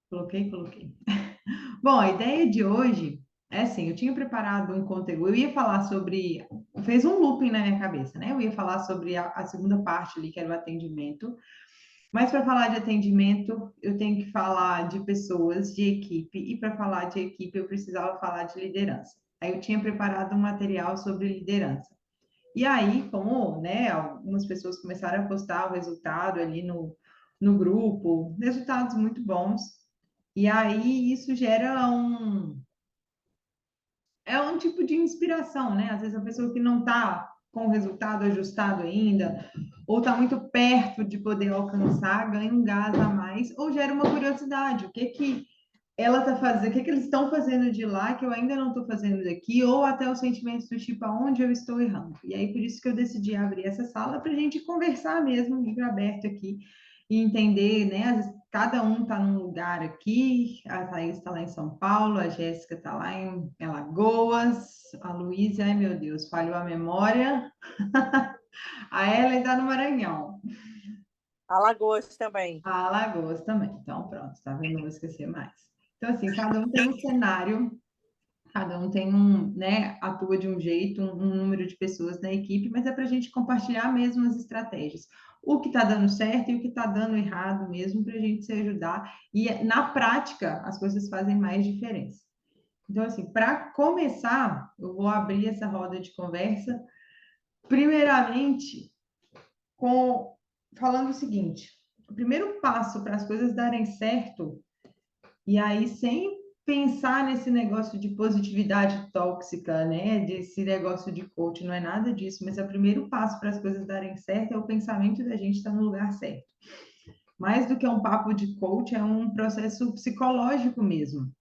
Coloquei, coloquei. Bom, a ideia de hoje é assim, eu tinha preparado um conteúdo, eu ia falar sobre, fez um looping na minha cabeça, né? Eu ia falar sobre a segunda parte ali, que era o atendimento, mas para falar de atendimento, eu tenho que falar de pessoas, de equipe, e para falar de equipe, eu precisava falar de liderança. Aí eu tinha preparado um material sobre liderança. E aí, como, né, algumas pessoas começaram a postar o resultado ali no grupo, resultados muito bons, e aí isso gera um tipo de inspiração, né? Às vezes a pessoa que não está com o resultado ajustado ainda, ou está muito perto de poder alcançar, ganha um gás a mais, ou gera uma curiosidade, o que que ela está fazendo, o que que eles estão fazendo de lá que eu ainda não estou fazendo daqui, ou até os sentimentos do tipo, aonde eu estou errando. E aí, por isso que eu decidi abrir essa sala para a gente conversar mesmo, livro aberto aqui, e entender, né? Às vezes, cada um está num lugar aqui, a Thaís está lá em São Paulo, a Jéssica está lá em Alagoas, a Luísa, ai meu Deus, falhou a memória, a Ellen está no Maranhão, Alagoas também. a Alagoas também. Então, pronto, tá vendo? Não vou esquecer mais. Então, assim, cada um tem um cenário, cada um tem um, né, atua de um jeito, um número de pessoas na equipe, mas é para a gente compartilhar mesmo as estratégias. O que está dando certo e o que está dando errado mesmo, para a gente se ajudar. E na prática, as coisas fazem mais diferença. Então, assim, para começar, eu vou abrir essa roda de conversa, primeiramente, com falando o seguinte: o primeiro passo para as coisas darem certo, e aí sem pensar nesse negócio de positividade tóxica, né? Desse negócio de coach, não é nada disso, mas é o primeiro passo para as coisas darem certo é o pensamento da gente estar no lugar certo. Mais do que um papo de coach, é um processo psicológico mesmo.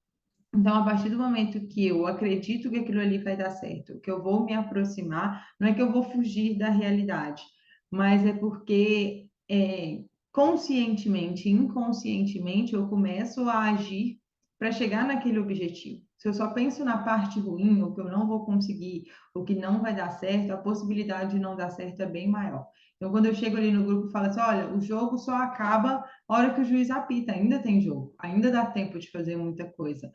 Então, a partir do momento que eu acredito que aquilo ali vai dar certo, que eu vou me aproximar, não é que eu vou fugir da realidade, mas é porque conscientemente, inconscientemente, eu começo a agir para chegar naquele objetivo. Se eu só penso na parte ruim, o que eu não vou conseguir, o que não vai dar certo, a possibilidade de não dar certo é bem maior. Então, quando eu chego ali no grupo e falo assim, olha, o jogo só acaba a hora que o juiz apita, ainda tem jogo, ainda dá tempo de fazer muita coisa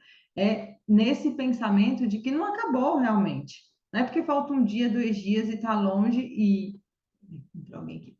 nesse pensamento de que não acabou realmente. Não é porque falta um dia, 2 dias e está longe entrou alguém aqui.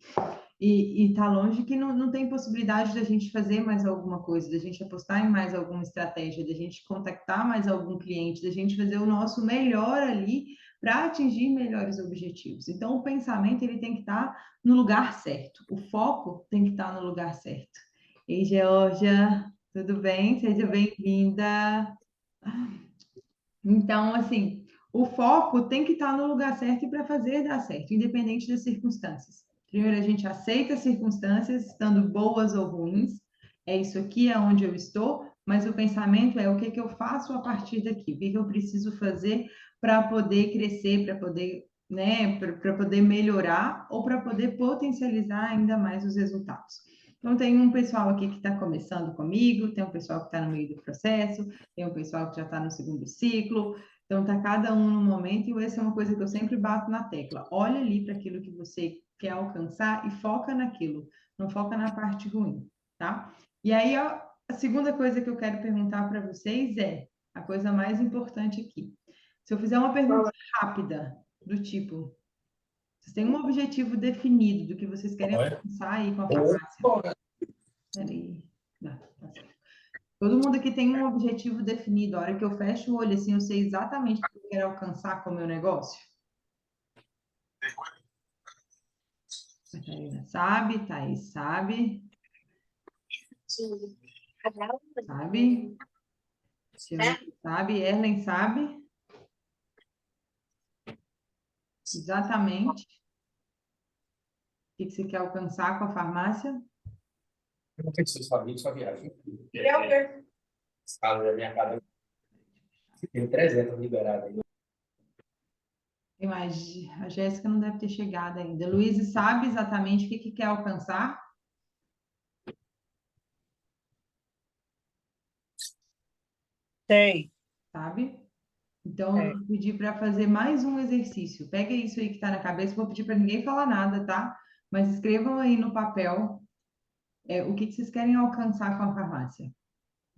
E está longe que não tem possibilidade da gente fazer mais alguma coisa, da gente apostar em mais alguma estratégia, da gente contactar mais algum cliente, da gente fazer o nosso melhor ali para atingir melhores objetivos. Então, o pensamento ele tem que estar no lugar certo, o foco tem que estar no lugar certo. Ei, Georgia, tudo bem? Seja bem-vinda. Então, assim, o foco tem que estar no lugar certo e para fazer dar certo, independente das circunstâncias. Primeiro, a gente aceita as circunstâncias, estando boas ou ruins. É isso aqui, é onde eu estou, mas o pensamento é o que que eu faço a partir daqui, o que que eu preciso fazer para poder crescer, para poder, né, para poder melhorar ou para poder potencializar ainda mais os resultados. Então, tem um pessoal aqui que está começando comigo, tem um pessoal que está no meio do processo, tem um pessoal que já está no segundo ciclo, então está cada um no momento, e essa é uma coisa que eu sempre bato na tecla. Olha ali para aquilo que você quer alcançar e foca naquilo, não foca na parte ruim, tá? E aí, ó, a segunda coisa que eu quero perguntar para vocês é a coisa mais importante aqui. Se eu fizer uma pergunta rápida, do tipo, vocês têm um objetivo definido do que vocês querem alcançar aí com a farmácia? Peraí. Tá certo. Todo mundo aqui tem um objetivo definido. A hora que eu fecho o olho, assim, eu sei exatamente o que eu quero alcançar com o meu negócio. A Catarina sabe, Thaís sabe, sabe, Silvia sabe, Erlen sabe exatamente o que você quer alcançar com a farmácia. Eu não sei se sua vida, sua viagem. Escala da minha casa. Tem 300 liberados aí. A Jéssica não deve ter chegado ainda. Luiz sabe exatamente o que quer alcançar, Sei. sabe? Então, eu vou pedir para fazer mais um exercício. Pega isso aí que está na cabeça, vou pedir para ninguém falar nada, tá? Mas escrevam aí no papel o que vocês querem alcançar com a farmácia.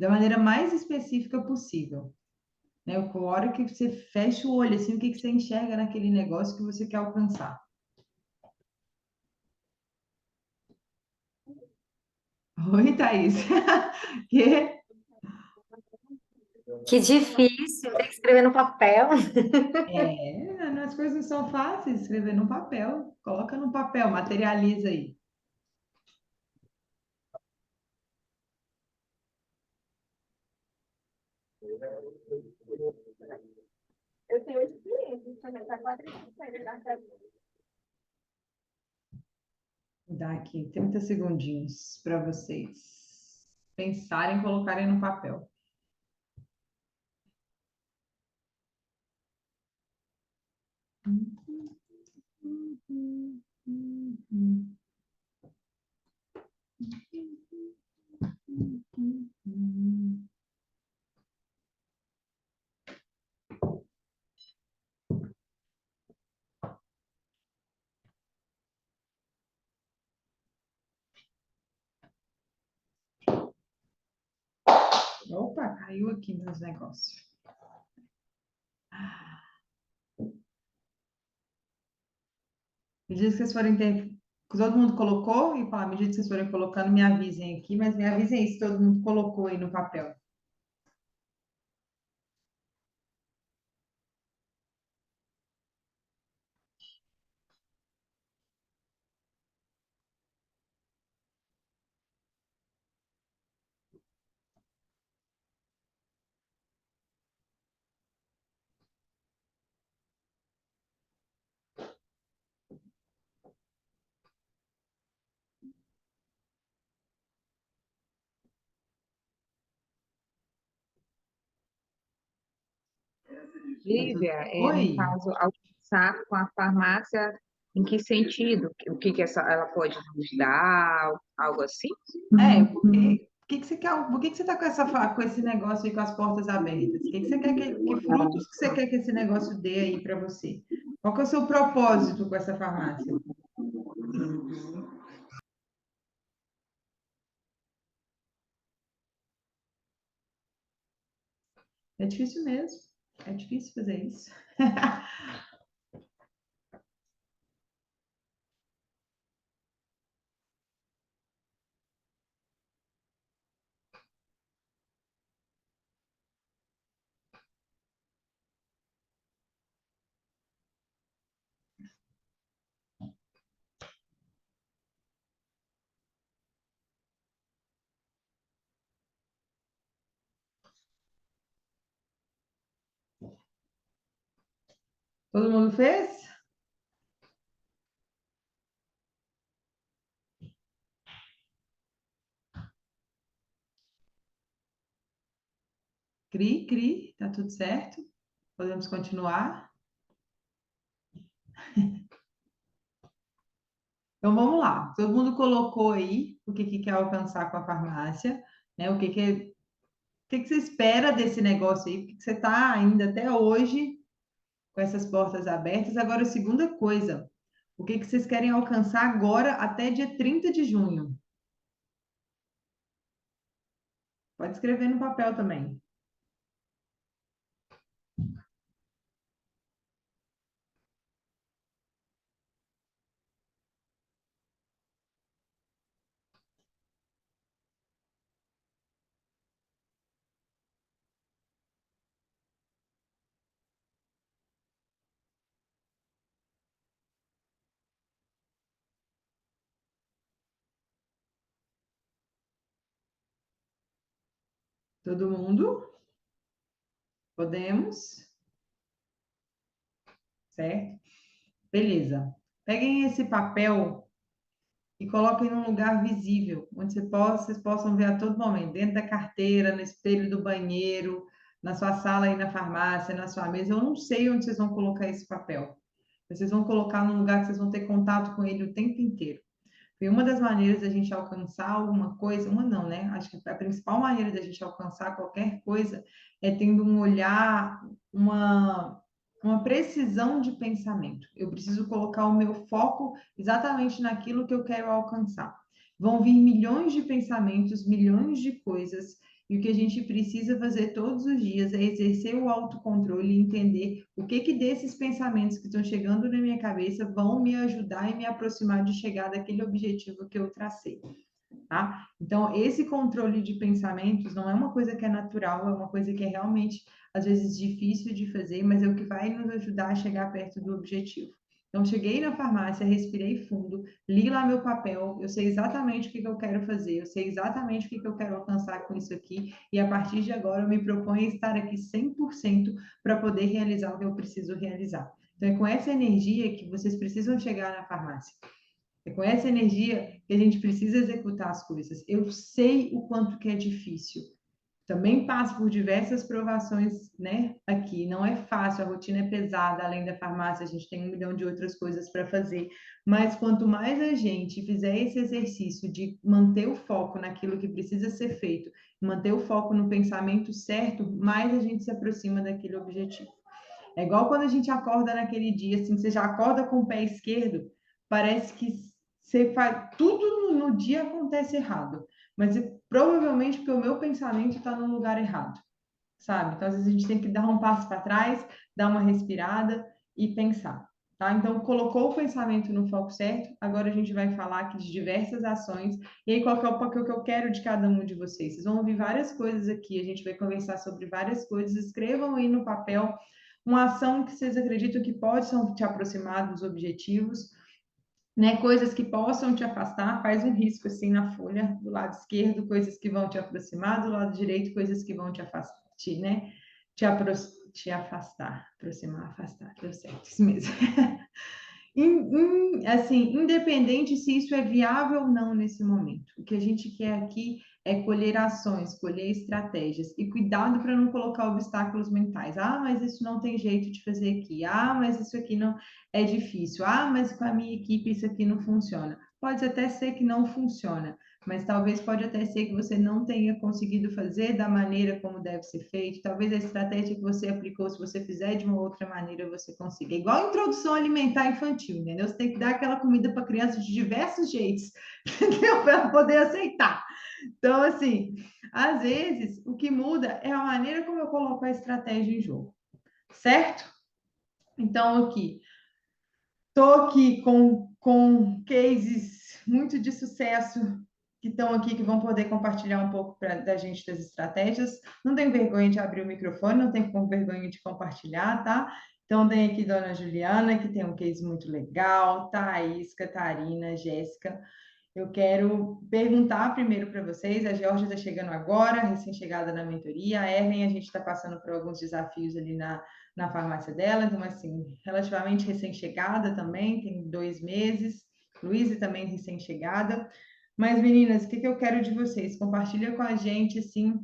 da maneira mais específica possível. Né? A hora que você fecha o olho, assim, o que que você enxerga naquele negócio que você quer alcançar. Oi, Thaís. Que? Que difícil, tem que escrever no papel. As coisas não são fáceis, escrever no papel. Coloca no papel, materializa aí. Eu tenho experiência também, tá 4 Vou dar aqui 30 segundinhos para vocês pensarem, colocarem no papel. Opa, caiu aqui meus negócios. À medida que vocês forem ter... Todo mundo colocou? E à medida que vocês forem colocando, me avisem aqui, mas me avisem aí se todo mundo colocou aí no papel. Lívia, no Oi. caso, almoçar com a farmácia, em que sentido? O que ela pode nos dar, algo assim? Porque que você quer, por que que você está com com esse negócio aí com as portas abertas? Que você quer que frutos que você quer que esse negócio dê aí para você? Qual que é o seu propósito com essa farmácia? É difícil mesmo. É difícil fazer isso. Todo mundo fez? Cri, cri, tá tudo certo? Podemos continuar? Então vamos lá. Todo mundo colocou aí o que quer alcançar com a farmácia, né? O que você espera desse negócio aí? Por que você está ainda até hoje com essas portas abertas? Agora, a segunda coisa, o que vocês querem alcançar agora até dia 30 de junho? Pode escrever no papel também. Todo mundo? Podemos? Certo? Beleza. Peguem esse papel e coloquem num lugar visível, onde vocês possam ver a todo momento, dentro da carteira, no espelho do banheiro, na sua sala aí na farmácia, na sua mesa. Eu não sei onde vocês vão colocar esse papel. Vocês vão colocar num lugar que vocês vão ter contato com ele o tempo inteiro. E uma das maneiras da gente alcançar alguma coisa, uma não, né? Acho que a principal maneira da gente alcançar qualquer coisa é tendo um olhar, uma precisão de pensamento. Eu preciso colocar o meu foco exatamente naquilo que eu quero alcançar. Vão vir milhões de pensamentos, milhões de coisas, E o que a gente precisa fazer todos os dias é exercer o autocontrole e entender o que desses pensamentos que estão chegando na minha cabeça vão me ajudar e me aproximar de chegar daquele objetivo que eu tracei. Tá? Então, esse controle de pensamentos não é uma coisa que é natural, é uma coisa que é realmente, às vezes, difícil de fazer, mas é o que vai nos ajudar a chegar perto do objetivo. Então, cheguei na farmácia, respirei fundo, li lá meu papel, eu sei exatamente o que eu quero fazer, eu sei exatamente o que eu quero alcançar com isso aqui, e a partir de agora eu me proponho a estar aqui 100% para poder realizar o que eu preciso realizar. Então, é com essa energia que vocês precisam chegar na farmácia. É com essa energia que a gente precisa executar as coisas. Eu sei o quanto que é difícil. Também passo por diversas provações, né? Aqui não é fácil, a rotina é pesada, além da farmácia, a gente tem 1 milhão de outras coisas para fazer. Mas quanto mais a gente fizer esse exercício de manter o foco naquilo que precisa ser feito, manter o foco no pensamento certo, mais a gente se aproxima daquele objetivo. É igual quando a gente acorda naquele dia, assim, você já acorda com o pé esquerdo, parece que você faz tudo no dia acontece errado, mas provavelmente porque o meu pensamento está no lugar errado, sabe? Então às vezes a gente tem que dar um passo para trás, dar uma respirada e pensar, tá? Então colocou o pensamento no foco certo, agora a gente vai falar aqui de diversas ações. E aí qual que é o que eu quero de cada um de vocês? Vocês vão ouvir várias coisas aqui, a gente vai conversar sobre várias coisas, escrevam aí no papel uma ação que vocês acreditam que possam te aproximar dos objetivos, né? Coisas que possam te afastar, faz um risco assim na folha do lado esquerdo, coisas que vão te aproximar, do lado direito, coisas que vão te afastar, né? Te afastar, aproximar, afastar, deu certo, isso mesmo. Assim, independente se isso é viável ou não nesse momento. O que a gente quer aqui é colher ações, colher estratégias e cuidado para não colocar obstáculos mentais. Ah, mas isso não tem jeito de fazer aqui. Ah, mas isso aqui não é difícil. Ah, mas com a minha equipe isso aqui não funciona. Pode até ser que não funciona, mas talvez pode até ser que você não tenha conseguido fazer da maneira como deve ser feito. Talvez a estratégia que você aplicou, se você fizer de uma outra maneira, você consiga. Igual a introdução alimentar infantil, entendeu? Você tem que dar aquela comida para criança de diversos jeitos, entendeu? Para ela poder aceitar. Então, assim, às vezes, o que muda é a maneira como eu coloco a estratégia em jogo, certo? Então, estou aqui com cases muito de sucesso que estão aqui, que vão poder compartilhar um pouco da gente das estratégias. Não tem vergonha de abrir o microfone, não tem vergonha de compartilhar, tá? Então, tem aqui Dona Juliana, que tem um case muito legal, Thaís, Catarina, Jéssica. Eu quero perguntar primeiro para vocês, a Georgia está chegando agora, recém-chegada na mentoria, a Erlen, a gente está passando por alguns desafios ali na farmácia dela, então, assim, relativamente recém-chegada também, tem 2 meses, Luísa também recém-chegada, mas, meninas, o que eu quero de vocês? Compartilha com a gente, assim,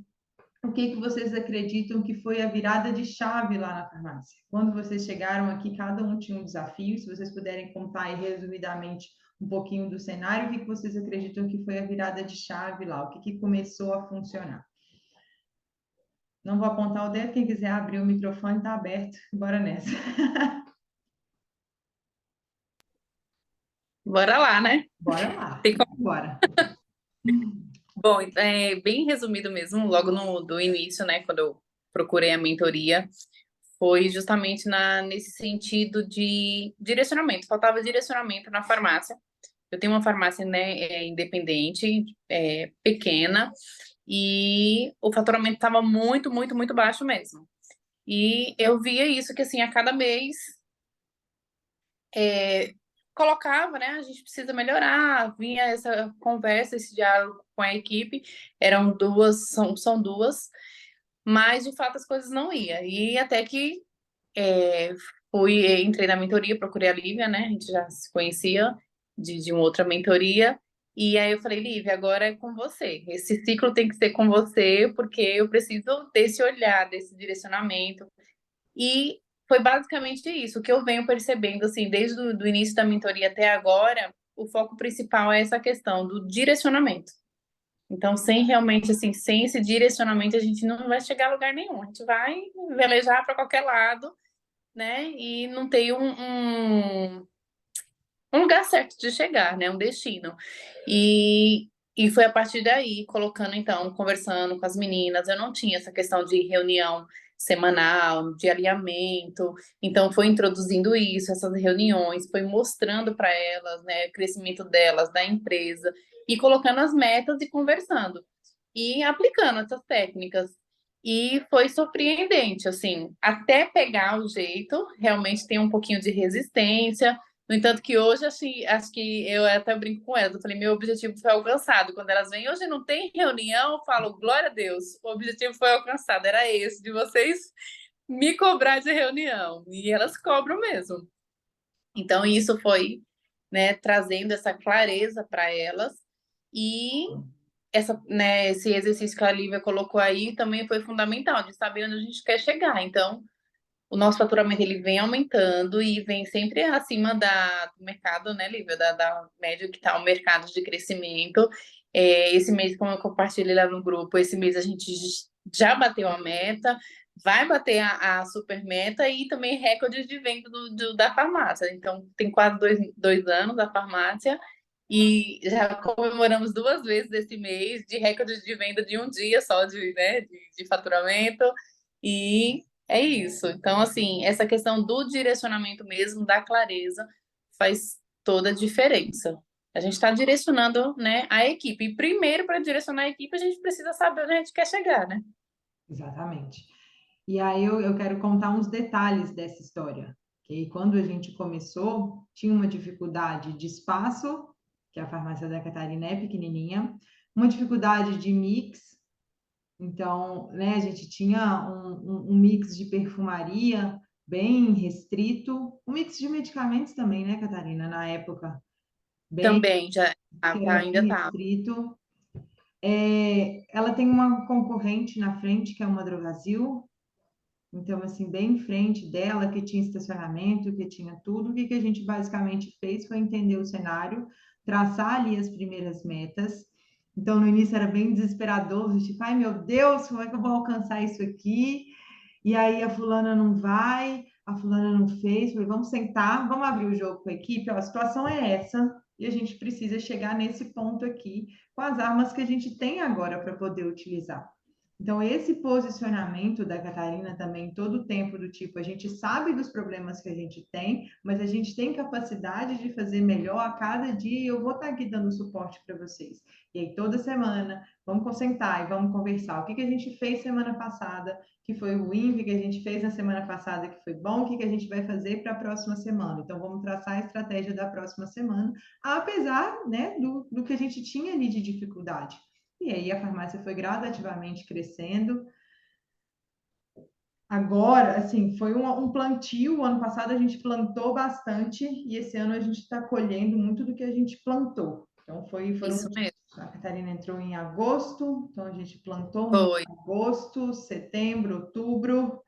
o que vocês acreditam que foi a virada de chave lá na farmácia? Quando vocês chegaram aqui, cada um tinha um desafio. Se vocês puderem contar aí resumidamente um pouquinho do cenário, o que vocês acreditam que foi a virada de chave lá? O que começou a funcionar? Não vou apontar o dedo, quem quiser abrir o microfone está aberto. Bora nessa. Bora lá, né? Bora lá. Tem como- Bora. Bom, bem resumido mesmo, logo do início, né, quando eu procurei a mentoria, foi justamente nesse sentido de direcionamento. Faltava direcionamento na farmácia. Eu tenho uma farmácia, né, independente, pequena, e o faturamento estava muito, muito, muito baixo mesmo. E eu via isso, que assim, a cada mês colocava, né? A gente precisa melhorar. Vinha essa conversa, esse diálogo com a equipe. Eram duas, são duas, mas de fato as coisas não iam. E até que entrei na mentoria, procurei a Lívia, né? A gente já se conhecia de uma outra mentoria. E aí eu falei, Lívia, agora é com você. Esse ciclo tem que ser com você, porque eu preciso desse olhar, desse direcionamento. E foi basicamente isso, o que eu venho percebendo, assim, desde o início da mentoria até agora, o foco principal é essa questão do direcionamento. Então, realmente, assim, sem esse direcionamento, a gente não vai chegar a lugar nenhum. A gente vai velejar para qualquer lado, né? E não tem um lugar certo de chegar, né? Um destino. E E foi a partir daí, colocando então, conversando com as meninas, eu não tinha essa questão de reunião semanal, de alinhamento, então foi introduzindo isso, essas reuniões, foi mostrando para elas, né, o crescimento delas, da empresa, e colocando as metas e conversando, e aplicando essas técnicas. E foi surpreendente, assim, até pegar o jeito, realmente tem um pouquinho de resistência. No entanto, que hoje acho que eu até brinco com elas. Eu falei, meu objetivo foi alcançado. Quando elas vêm, hoje não tem reunião, eu falo, glória a Deus, o objetivo foi alcançado. Era esse, de vocês me cobrar de reunião. E elas cobram mesmo. Então, isso foi, né, trazendo essa clareza para elas. E esse exercício que a Lívia colocou aí também foi fundamental, de saber onde a gente quer chegar. Então, o nosso faturamento ele vem aumentando e vem sempre acima do mercado, né, Lívia, da média que está o mercado de crescimento. Esse mês, como eu compartilhei lá no grupo, esse mês a gente já bateu a meta, vai bater a super meta e também recorde de venda da farmácia. Então, tem quase dois anos a farmácia e já comemoramos 2 vezes esse mês de recorde de venda de um dia só de faturamento. E é isso. Então, assim, essa questão do direcionamento mesmo, da clareza, faz toda a diferença. A gente está direcionando, né, a equipe. E primeiro, para direcionar a equipe, a gente precisa saber onde a gente quer chegar, né? Exatamente. E aí eu quero contar uns detalhes dessa história. Que quando a gente começou, tinha uma dificuldade de espaço, que a farmácia da Catarina é pequenininha, uma dificuldade de mix. Então, né, a gente tinha um mix de perfumaria bem restrito, um mix de medicamentos também, né, Catarina, na época, bem Também, já que era ainda bem tá. restrito. Ela tem uma concorrente na frente, que é uma Drogasil, então, assim, bem em frente dela, que tinha estacionamento, que tinha tudo. O que a gente basicamente fez foi entender o cenário, traçar ali as primeiras metas. Então, no início era bem desesperador, tipo, ai meu Deus, como é que eu vou alcançar isso aqui? E aí a fulana não vai, a fulana não fez. Falei, vamos sentar, vamos abrir o jogo com a equipe. Ó, a situação é essa e a gente precisa chegar nesse ponto aqui com as armas que a gente tem agora para poder utilizar. Então, esse posicionamento da Catarina também, todo o tempo do tipo, a gente sabe dos problemas que a gente tem, mas a gente tem capacidade de fazer melhor a cada dia e eu vou estar aqui dando suporte para vocês. E aí, toda semana, vamos sentar e vamos conversar. O que a gente fez semana passada, que foi ruim, o que a gente fez na semana passada, que foi bom, o que a gente vai fazer para a próxima semana. Então, vamos traçar a estratégia da próxima semana, apesar, né, do que a gente tinha ali de dificuldade. E aí a farmácia foi gradativamente crescendo. Agora, assim, foi um plantio. O ano passado a gente plantou bastante e esse ano a gente está colhendo muito do que a gente plantou. Então, Isso mesmo. a Catarina entrou em agosto, então a gente plantou Foi. em agosto, setembro, outubro.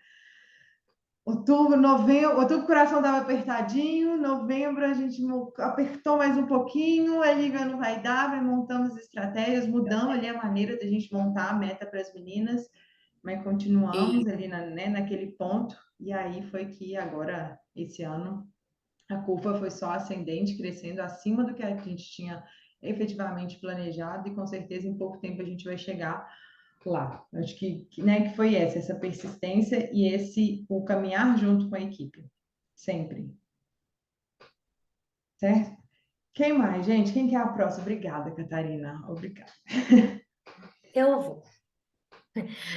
Outubro, novembro, outubro o coração estava apertadinho, novembro a gente apertou mais um pouquinho, a Lívia não vai dar, vai montamos estratégias, mudamos ali a maneira de a gente montar a meta para as meninas, mas continuamos ali naquele ponto, e aí foi que agora, esse ano, a curva foi só ascendente, crescendo acima do que a gente tinha efetivamente planejado, e com certeza em pouco tempo a gente vai chegar lá. Acho né, que foi essa persistência e o caminhar junto com a equipe, sempre. Certo? Quem mais, gente? Quem quer a próxima? Obrigada, Catarina. Obrigada. Eu vou.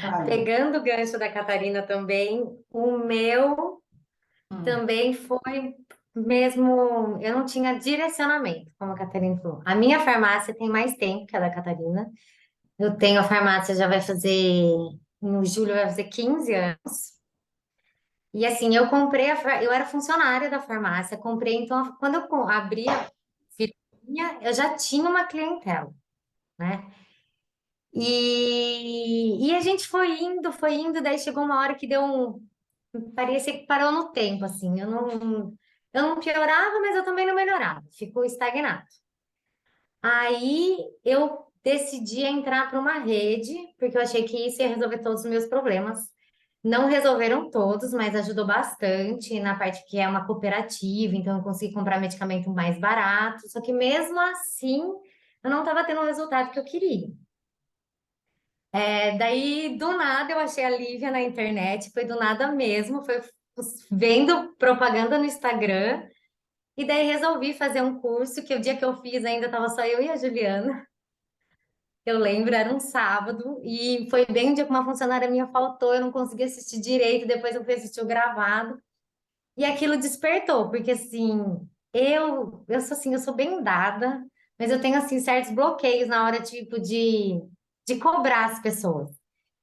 Vai. Pegando o gancho da Catarina também, o meu também foi mesmo. Eu não tinha direcionamento, como a Catarina falou. A minha farmácia tem mais tempo que a da Catarina. Eu tenho a farmácia, já vai fazer. No julho vai fazer 15 anos. E assim, eu comprei, eu era funcionária da farmácia, comprei, então, quando eu abri a firminha, eu já tinha uma clientela, né? E a gente foi indo, daí chegou uma hora que deu parecia que parou no tempo, assim, eu não piorava, mas eu também não melhorava, ficou estagnado. Aí eu decidi entrar para uma rede, porque eu achei que isso ia resolver todos os meus problemas. Não resolveram todos, mas ajudou bastante na parte que é uma cooperativa, então eu consegui comprar medicamento mais barato. Só que mesmo assim, eu não estava tendo o resultado que eu queria. Daí, do nada, eu achei a Lívia na internet, foi do nada mesmo, foi vendo propaganda no Instagram, e daí resolvi fazer um curso, que o dia que eu fiz ainda estava só eu e a Juliana. Eu lembro, era um sábado, e foi bem um dia que uma funcionária minha faltou, eu não consegui assistir direito, depois eu fui assistir o gravado, e aquilo despertou, porque assim, eu sou assim, eu sou bem dada, mas eu tenho assim certos bloqueios na hora, tipo, de cobrar as pessoas.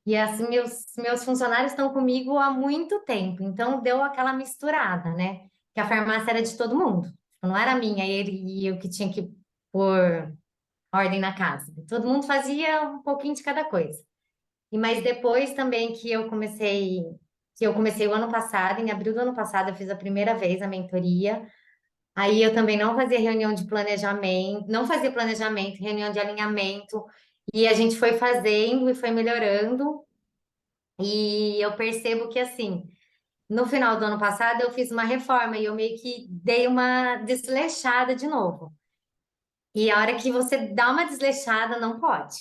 E assim, meus funcionários estão comigo há muito tempo, então deu aquela misturada, né? Que a farmácia era de todo mundo, não era minha, ele e eu que tinha que pôr ordem na casa. Todo mundo fazia um pouquinho de cada coisa. E mas depois também que eu comecei o ano passado, em abril do ano passado, eu fiz a primeira vez a mentoria. Aí eu também não fazia reunião de planejamento, não fazia planejamento, reunião de alinhamento, e a gente foi fazendo e foi melhorando. E eu percebo que assim, no final do ano passado eu fiz uma reforma e eu meio que dei uma desleixada de novo. E a hora que você dá uma desleixada, não pode.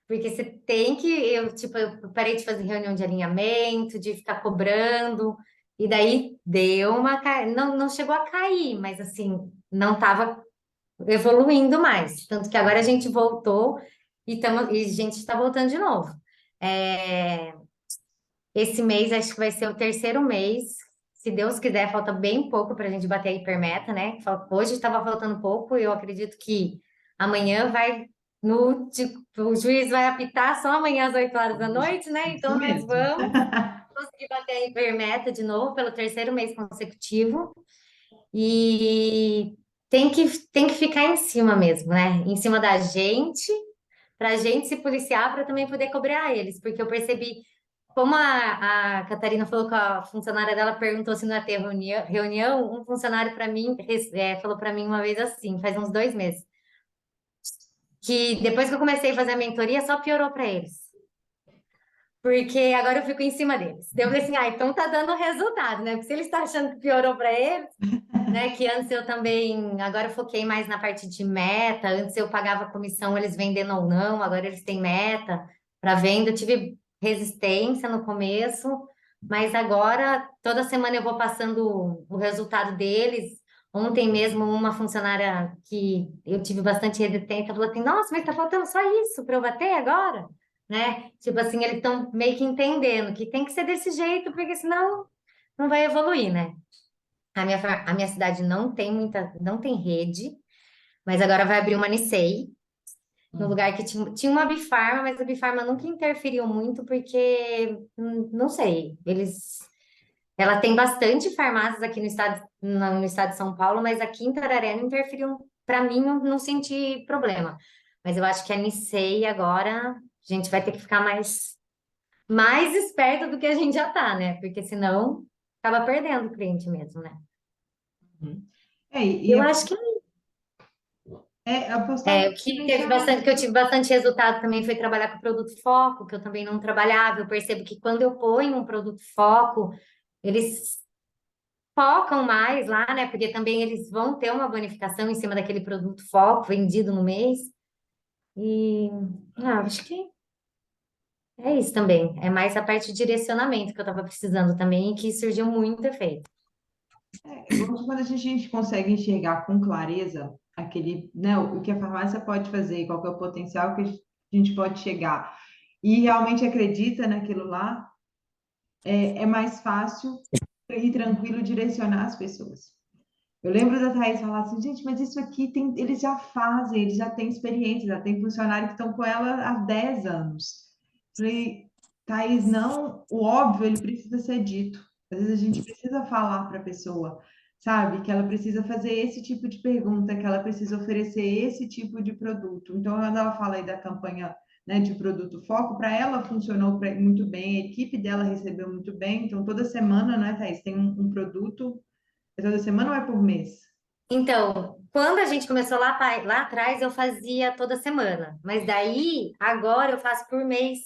Porque você tem que, eu parei de fazer reunião de alinhamento, de ficar cobrando, e daí deu não, não chegou a cair, mas assim, não estava evoluindo mais. Tanto que agora a gente voltou e a gente está voltando de novo. É, esse mês acho que vai ser o terceiro mês. Se Deus quiser, falta bem pouco para a gente bater a hipermeta, né? Hoje estava faltando pouco, e eu acredito que amanhã vai. O juiz vai apitar só amanhã às 8 horas da noite, né? Isso Então nós mesmo. vamos conseguir bater a hipermeta de novo pelo terceiro mês consecutivo. E tem que ficar em cima mesmo, né? Em cima da gente, para a gente se policiar, para também poder cobrar eles, porque eu percebi, como a Catarina falou que a funcionária dela perguntou se não ia ter reunião, um funcionário para mim falou para mim uma vez assim, faz uns 2 meses, que depois que eu comecei a fazer a mentoria, só piorou para eles. Porque agora eu fico em cima deles. Daí eu falei assim, então tá dando resultado, né? Porque se eles estão achando que piorou para eles, né? Que antes eu também, agora eu foquei mais na parte de meta. Antes eu pagava comissão, eles vendendo ou não, agora eles têm meta para venda. Eu tive resistência no começo, mas agora toda semana eu vou passando o resultado deles. Ontem mesmo, uma funcionária que eu tive bastante resistência falou assim: Nossa, mas tá faltando só isso para eu bater agora? Né? Tipo assim, eles estão meio que entendendo que tem que ser desse jeito, porque senão não vai evoluir, né? A minha cidade não tem rede, mas agora vai abrir uma Nicei, no lugar que tinha uma Bifarma, mas a Bifarma nunca interferiu muito, porque, não sei, ela tem bastante farmácias aqui no estado de São Paulo, mas aqui em Tararé não interferiu, para mim, não senti problema. Mas eu acho que a Nicei agora, a gente vai ter que ficar mais esperto do que a gente já tá, né? Porque senão acaba perdendo o cliente mesmo, né? Uhum. E Eu acho que apostar o que também teve bastante, que eu tive bastante resultado também foi trabalhar com o produto foco, que eu também não trabalhava. Eu percebo que quando eu ponho um produto foco, eles focam mais lá, né? Porque também eles vão ter uma bonificação em cima daquele produto foco vendido no mês. E acho que é isso também. É mais a parte de direcionamento que eu estava precisando também, e que surgiu muito efeito. Eu gosto quando a gente consegue enxergar com clareza aquele, né, o que a farmácia pode fazer, qual que é o potencial que a gente pode chegar, e realmente acredita naquilo lá, é mais fácil e tranquilo direcionar as pessoas. Eu lembro da Thaís falar assim, gente, mas isso aqui eles já fazem, eles já têm experiência, já tem funcionário que estão com ela há 10 anos. Falei, Thaís, não, o óbvio, ele precisa ser dito. Às vezes a gente precisa falar para a pessoa, sabe, que ela precisa fazer esse tipo de pergunta, que ela precisa oferecer esse tipo de produto. Então, quando ela fala aí da campanha, né, de produto foco, para ela funcionou muito bem, a equipe dela recebeu muito bem. Então, toda semana, né, Thaís, tem um produto. É toda semana ou é por mês? Então, quando a gente começou lá atrás, eu fazia toda semana, mas daí, agora eu faço por mês,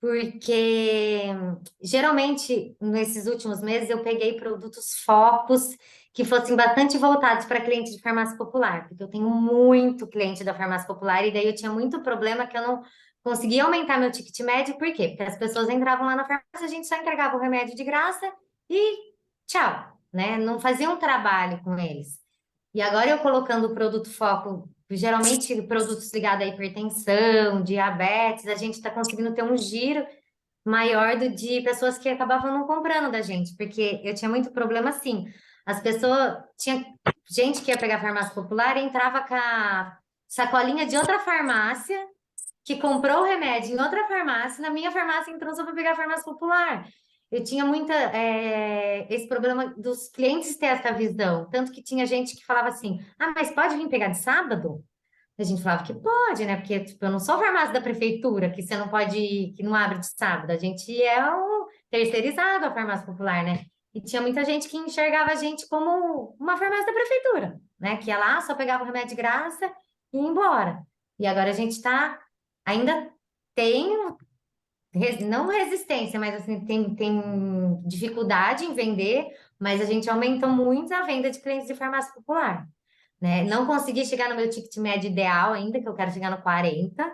porque geralmente nesses últimos meses eu peguei produtos focos que fossem bastante voltados para clientes de farmácia popular, porque eu tenho muito cliente da farmácia popular, e daí eu tinha muito problema que eu não conseguia aumentar meu ticket médio, por quê? Porque as pessoas entravam lá na farmácia, a gente só entregava o remédio de graça e tchau, né? Não fazia um trabalho com eles. E agora eu colocando o produto foco, geralmente produtos ligados à hipertensão, diabetes, a gente está conseguindo ter um giro maior de pessoas que acabavam não comprando da gente, porque eu tinha muito problema assim. As pessoas, tinha gente que ia pegar farmácia popular e entrava com a sacolinha de outra farmácia, que comprou o remédio em outra farmácia, na minha farmácia entrou só para pegar a farmácia popular. Eu tinha esse problema dos clientes ter essa visão, tanto que tinha gente que falava assim, ah, mas pode vir pegar de sábado? A gente falava que pode, né? Porque tipo, eu não sou farmácia da prefeitura, que você não pode, que não abre de sábado. A gente é o terceirizado, a farmácia popular, né? E tinha muita gente que enxergava a gente como uma farmácia da prefeitura, né? Que ia lá, só pegava o remédio de graça e ia embora. E agora a gente está, ainda tem, não resistência, mas assim, tem dificuldade em vender, mas a gente aumentou muito a venda de clientes de farmácia popular, né? Não consegui chegar no meu ticket médio ideal ainda, que eu quero chegar no 40,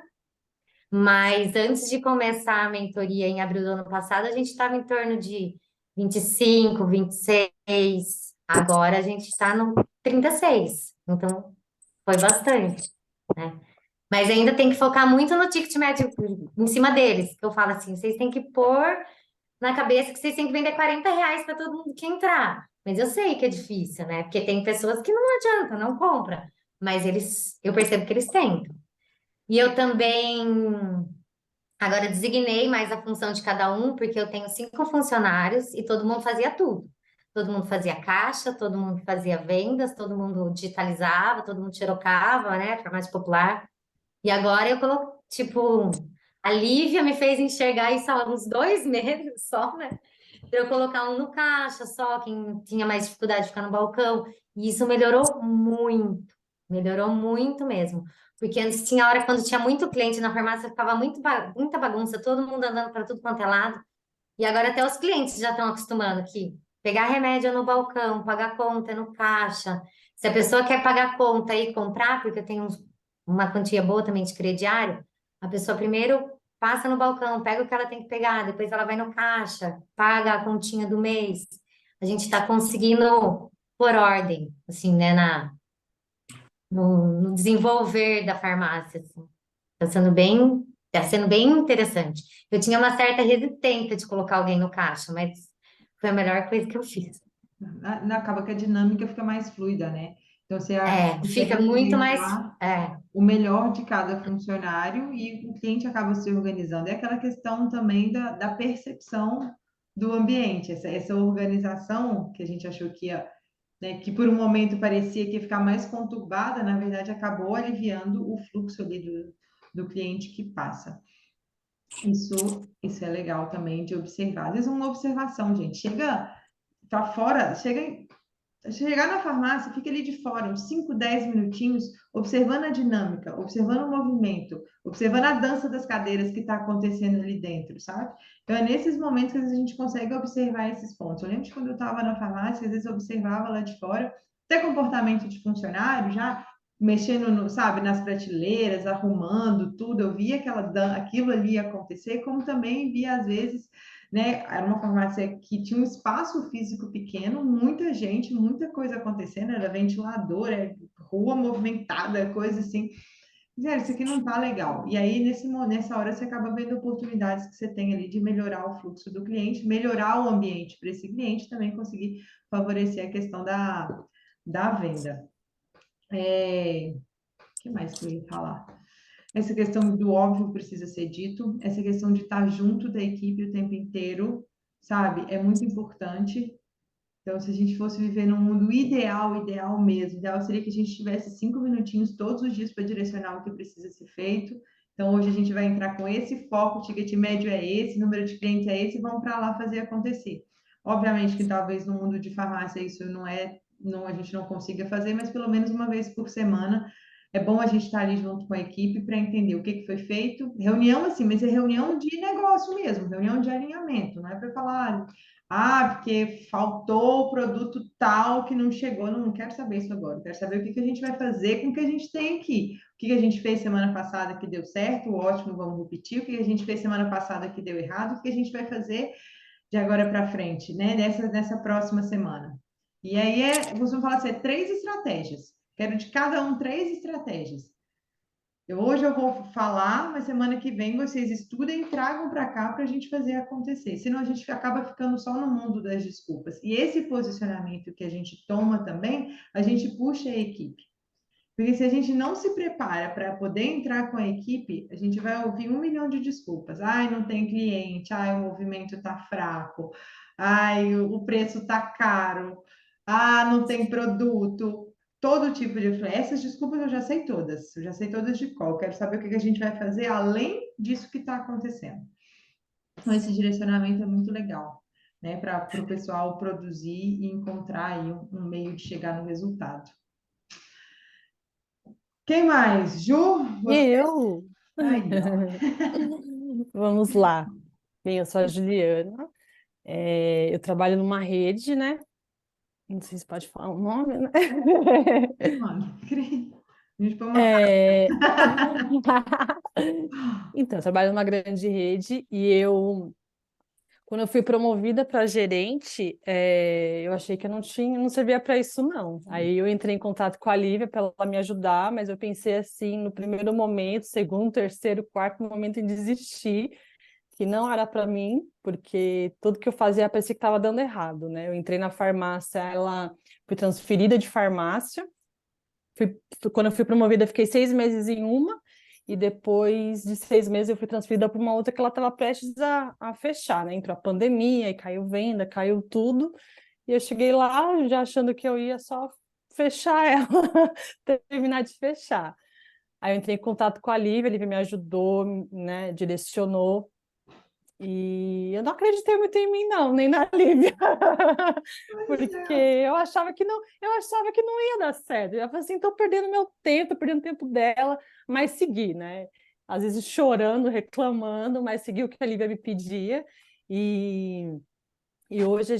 mas antes de começar a mentoria em abril do ano passado, a gente estava em torno de 25, 26. Agora a gente está no 36. Então, foi bastante, né? Mas ainda tem que focar muito no ticket médio em cima deles, que eu falo assim, vocês têm que pôr na cabeça que vocês têm que vender R$ 40 para todo mundo que entrar. Mas eu sei que é difícil, né? Porque tem pessoas que não adianta, não compra. Mas eu percebo que eles tentam. E eu também, agora designei mais a função de cada um, porque eu tenho 5 funcionários e todo mundo fazia tudo. Todo mundo fazia caixa, todo mundo fazia vendas, todo mundo digitalizava, todo mundo xerocava, né? Farmácia popular. E agora eu coloco, tipo, a Lívia me fez enxergar isso há uns 2 meses só, né? Para eu colocar um no caixa só, quem tinha mais dificuldade de ficar no balcão. E isso melhorou muito mesmo. Porque antes tinha hora quando tinha muito cliente na farmácia, ficava muita bagunça, todo mundo andando para tudo quanto é lado. E agora até os clientes já estão acostumando que pegar remédio no balcão, pagar conta no caixa. Se a pessoa quer pagar conta e comprar, porque eu tenho uma quantia boa também de crediário, a pessoa primeiro passa no balcão, pega o que ela tem que pegar, depois ela vai no caixa, paga a continha do mês. A gente está conseguindo por ordem, assim, né, no desenvolver da farmácia, assim. Está sendo bem interessante. Eu tinha uma certa resistência de colocar alguém no caixa, mas foi a melhor coisa que eu fiz. Acaba que a dinâmica fica mais fluida, né? Então, você consegue Fica muito mais. aproveitar o melhor de cada funcionário e o cliente acaba se organizando. É aquela questão também da percepção do ambiente, essa organização que a gente achou que ia, né, que por um momento parecia que ia ficar mais conturbada, na verdade acabou aliviando o fluxo ali do cliente que passa. Isso é legal também de observar. Às vezes uma observação, gente, chega para fora, chegar na farmácia, fica ali de fora, uns 5, 10 minutinhos, observando a dinâmica, observando o movimento, observando a dança das cadeiras que está acontecendo ali dentro, sabe? Então, é nesses momentos que às vezes a gente consegue observar esses pontos. Eu lembro de quando eu estava na farmácia, às vezes eu observava lá de fora, até comportamento de funcionário, já mexendo, sabe, nas prateleiras, arrumando tudo, eu via aquilo ali acontecer, como também via, às vezes, né? Era uma farmácia que tinha um espaço físico pequeno, muita gente, muita coisa acontecendo, era ventilador, rua movimentada, coisa assim. Zé, isso aqui não tá legal. E aí, nessa hora, você acaba vendo oportunidades que você tem ali de melhorar o fluxo do cliente, melhorar o ambiente para esse cliente, também conseguir favorecer a questão da venda. O que mais que eu ia falar? Essa questão do óbvio precisa ser dito, essa questão de estar junto da equipe o tempo inteiro, sabe? É muito importante. Então, se a gente fosse viver num mundo ideal mesmo, ideal seria que a gente tivesse 5 minutinhos todos os dias para direcionar o que precisa ser feito. Então, hoje a gente vai entrar com esse foco, o ticket médio é esse, número de clientes é esse, e vamos para lá fazer acontecer. Obviamente que talvez no mundo de farmácia isso a gente não consiga fazer, mas pelo menos uma vez por semana é bom a gente estar ali junto com a equipe para entender o que foi feito. Reunião, assim, mas é reunião de negócio mesmo, reunião de alinhamento, não é para falar, Ah, porque faltou o produto tal que não chegou. Não quero saber isso agora. Quero saber o que que a gente vai fazer com o que a gente tem aqui. O que que a gente fez semana passada que deu certo, ótimo, vamos repetir. O que que a gente fez semana passada que deu errado, o que a gente vai fazer de agora para frente, né? Nessa próxima semana. E aí eu costumo falar assim, três estratégias. Quero de cada um três estratégias. Hoje eu vou falar, mas semana que vem vocês estudem e tragam para cá para a gente fazer acontecer. Senão a gente acaba ficando só no mundo das desculpas. E esse posicionamento que a gente toma também, a gente puxa a equipe. Porque se a gente não se prepara para poder entrar com a equipe, a gente vai ouvir 1 milhão de desculpas. Ai, não tem cliente, ai, o movimento está fraco, ai, o preço está caro, ah, não tem produto. Todo tipo de. Essas desculpas eu já sei todas, eu já sei todas de qual. Quero saber o que que a gente vai fazer além disso que está acontecendo. Então, esse direcionamento é muito legal, né, para o pessoal produzir e encontrar aí um meio de chegar no resultado. Quem mais? Ju? Você? Eu? Aí, ó. Vamos lá. Bem, eu sou a Juliana. Eu trabalho numa rede, né? Não sei se pode falar o nome, né? Mano, a gente põe uma É, Então, eu trabalho numa grande rede e quando eu fui promovida para gerente, eu achei que eu não servia para isso, não. Aí eu entrei em contato com a Lívia para ela me ajudar, mas eu pensei assim, no primeiro momento, segundo, terceiro, quarto momento em desistir, que não era para mim, porque tudo que eu fazia parecia que estava dando errado, né? Eu entrei na farmácia, fui transferida de farmácia, quando eu fui promovida, fiquei 6 meses em uma, e depois de 6 meses eu fui transferida para uma outra que ela estava prestes a fechar, né? Entrou a pandemia e caiu venda, caiu tudo, e eu cheguei lá já achando que eu ia só fechar ela, terminar de fechar. Aí eu entrei em contato com a Lívia me ajudou, né? Direcionou, e eu não acreditei muito em mim, não, nem na Lívia, porque eu achava que não ia dar certo. Eu falei assim, estou perdendo meu tempo, estou perdendo tempo dela, mas segui, né? Às vezes chorando, reclamando, mas segui o que a Lívia me pedia. E, e hoje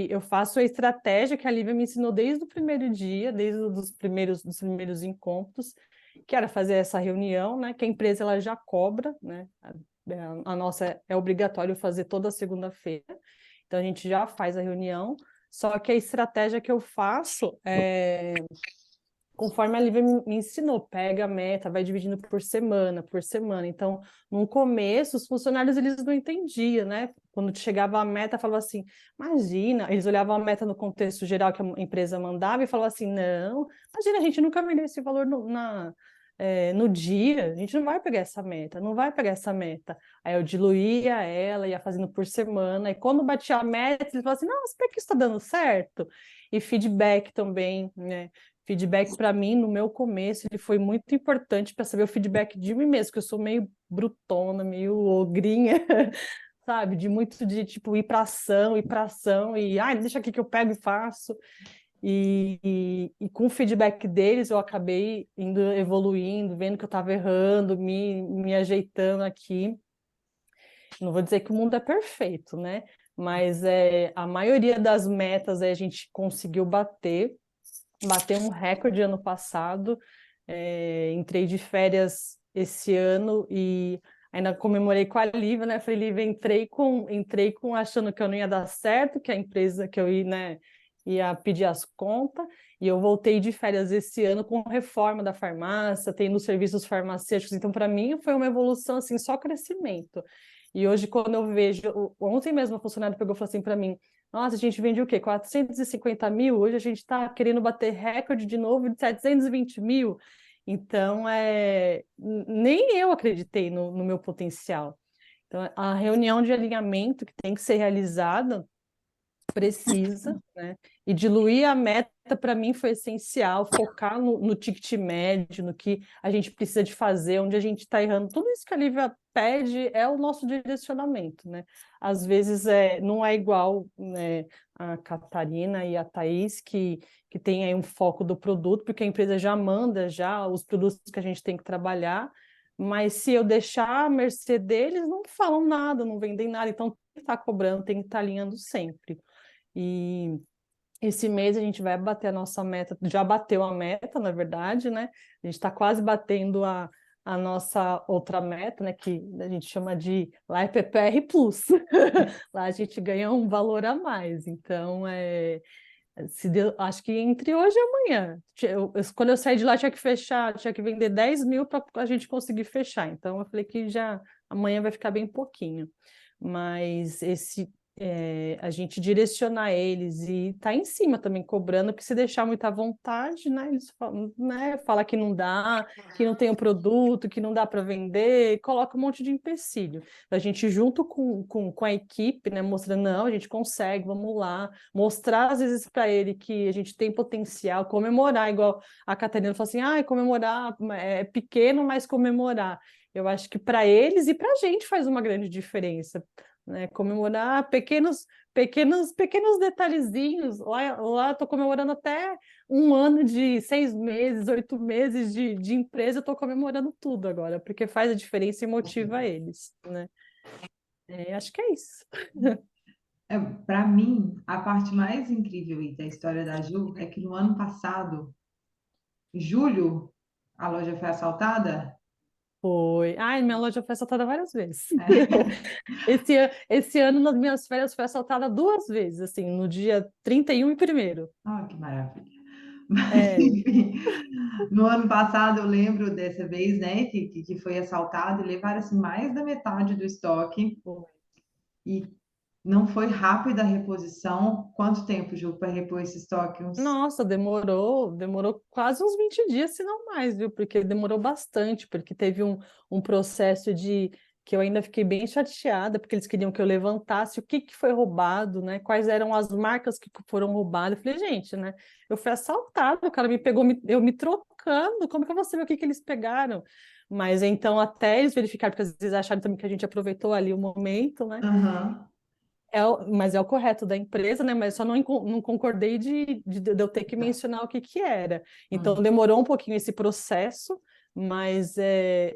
eu faço a estratégia que a Lívia me ensinou desde o primeiro dia, desde dos primeiros encontros, que era fazer essa reunião, né? Que a empresa ela já cobra, né? A nossa é obrigatório fazer toda segunda-feira, então a gente já faz a reunião, só que a estratégia que eu faço é conforme a Lívia me ensinou, pega a meta, vai dividindo por semana. Então, no começo, os funcionários eles não entendiam, né? Quando chegava a meta, falava assim, imagina, eles olhavam a meta no contexto geral que a empresa mandava e falavam assim, não, imagina, a gente nunca vendeu esse valor no dia, a gente não vai pegar essa meta, não vai pegar essa meta. Aí eu diluía ela, ia fazendo por semana, e quando batia a meta, eles falavam assim, não, você vê que isso está dando certo? E feedback também, né? Feedback para mim, no meu começo, ele foi muito importante para saber o feedback de mim mesmo, que eu sou meio brutona, meio ogrinha, sabe? De tipo ir para ação, e ai, deixa aqui que eu pego e faço. E com o feedback deles, eu acabei indo evoluindo, vendo que eu estava errando, me ajeitando aqui. Não vou dizer que o mundo é perfeito, né? Mas a maioria das metas a gente conseguiu bater um recorde ano passado, entrei de férias esse ano e ainda comemorei com a Lívia, né? Falei, Lívia, entrei com achando que eu não ia dar certo, que a empresa que eu ia, né, ia pedir as contas, e eu voltei de férias esse ano com reforma da farmácia, tendo serviços farmacêuticos, então para mim foi uma evolução assim, só crescimento. E hoje, quando eu vejo, ontem mesmo a funcionária pegou e falou assim para mim, nossa, a gente vende o quê? 450 mil? Hoje a gente está querendo bater recorde de novo de 720 mil. Então, nem eu acreditei no meu potencial. Então, a reunião de alinhamento que tem que ser realizada precisa, né? E diluir a meta, para mim, foi essencial, focar no ticket médio, no que a gente precisa de fazer, onde a gente está errando. Tudo isso que a Lívia pede é o nosso direcionamento, né? Às vezes não é igual, né, a Catarina e a Thaís, que tem aí um foco do produto, porque a empresa já manda já os produtos que a gente tem que trabalhar, mas se eu deixar à mercê deles, não falam nada, não vendem nada, então tem que estar cobrando, tem que estar alinhando sempre. E esse mês a gente vai bater a nossa meta, já bateu a meta, na verdade, né? A gente está quase batendo a nossa outra meta, né? Que a gente chama de lá é PPR Plus. Lá a gente ganha um valor a mais. Então, acho que entre hoje e amanhã. Quando eu saí de lá, tinha que fechar, tinha que vender 10 mil para a gente conseguir fechar. Então, eu falei que já amanhã vai ficar bem pouquinho. Mas a gente direcionar eles e tá em cima também, cobrando, porque se deixar muita vontade, né? Eles falam, né? Fala que não dá, que não tem o produto, que não dá para vender, coloca um monte de empecilho. A gente, junto com a equipe, né? Mostrando, não, a gente consegue, vamos lá. Mostrar, às vezes, para ele que a gente tem potencial, comemorar, igual a Catarina falou assim, comemorar é pequeno, mas comemorar. Eu acho que para eles e para a gente faz uma grande diferença, né? Comemorar pequenos detalhezinhos. Lá estou comemorando até um ano de 6 meses, 8 meses de empresa, eu estou comemorando tudo agora, porque faz a diferença e motiva eles, né? Acho que é isso. Para mim, a parte mais incrível aí da história da Ju é que no ano passado, em julho, a loja foi assaltada. Foi. Ai, minha loja foi assaltada várias vezes. É. Esse ano, nas minhas férias, foi assaltada 2 vezes, assim, no dia 31 e 1º. Ah, que maravilha. Mas, É, enfim, no ano passado eu lembro dessa vez, né, que foi assaltado e levaram assim, mais da metade do estoque foi. e não foi rápida a reposição. Quanto tempo, Ju, para repor esse estoque? Nossa, demorou quase uns 20 dias, se não mais, viu? Porque demorou bastante, porque teve um processo que eu ainda fiquei bem chateada, porque eles queriam que eu levantasse o que foi roubado, né? Quais eram as marcas que foram roubadas. Eu falei, gente, né? Eu fui assaltada, o cara me pegou, eu me trocando, como que eu vou saber o que eles pegaram? Mas então, até eles verificaram, porque às vezes acharam também que a gente aproveitou ali o momento, né? Aham. Mas é o correto da empresa, né? Mas só não concordei de eu ter que mencionar o que era. Então, Uhum. demorou um pouquinho esse processo, mas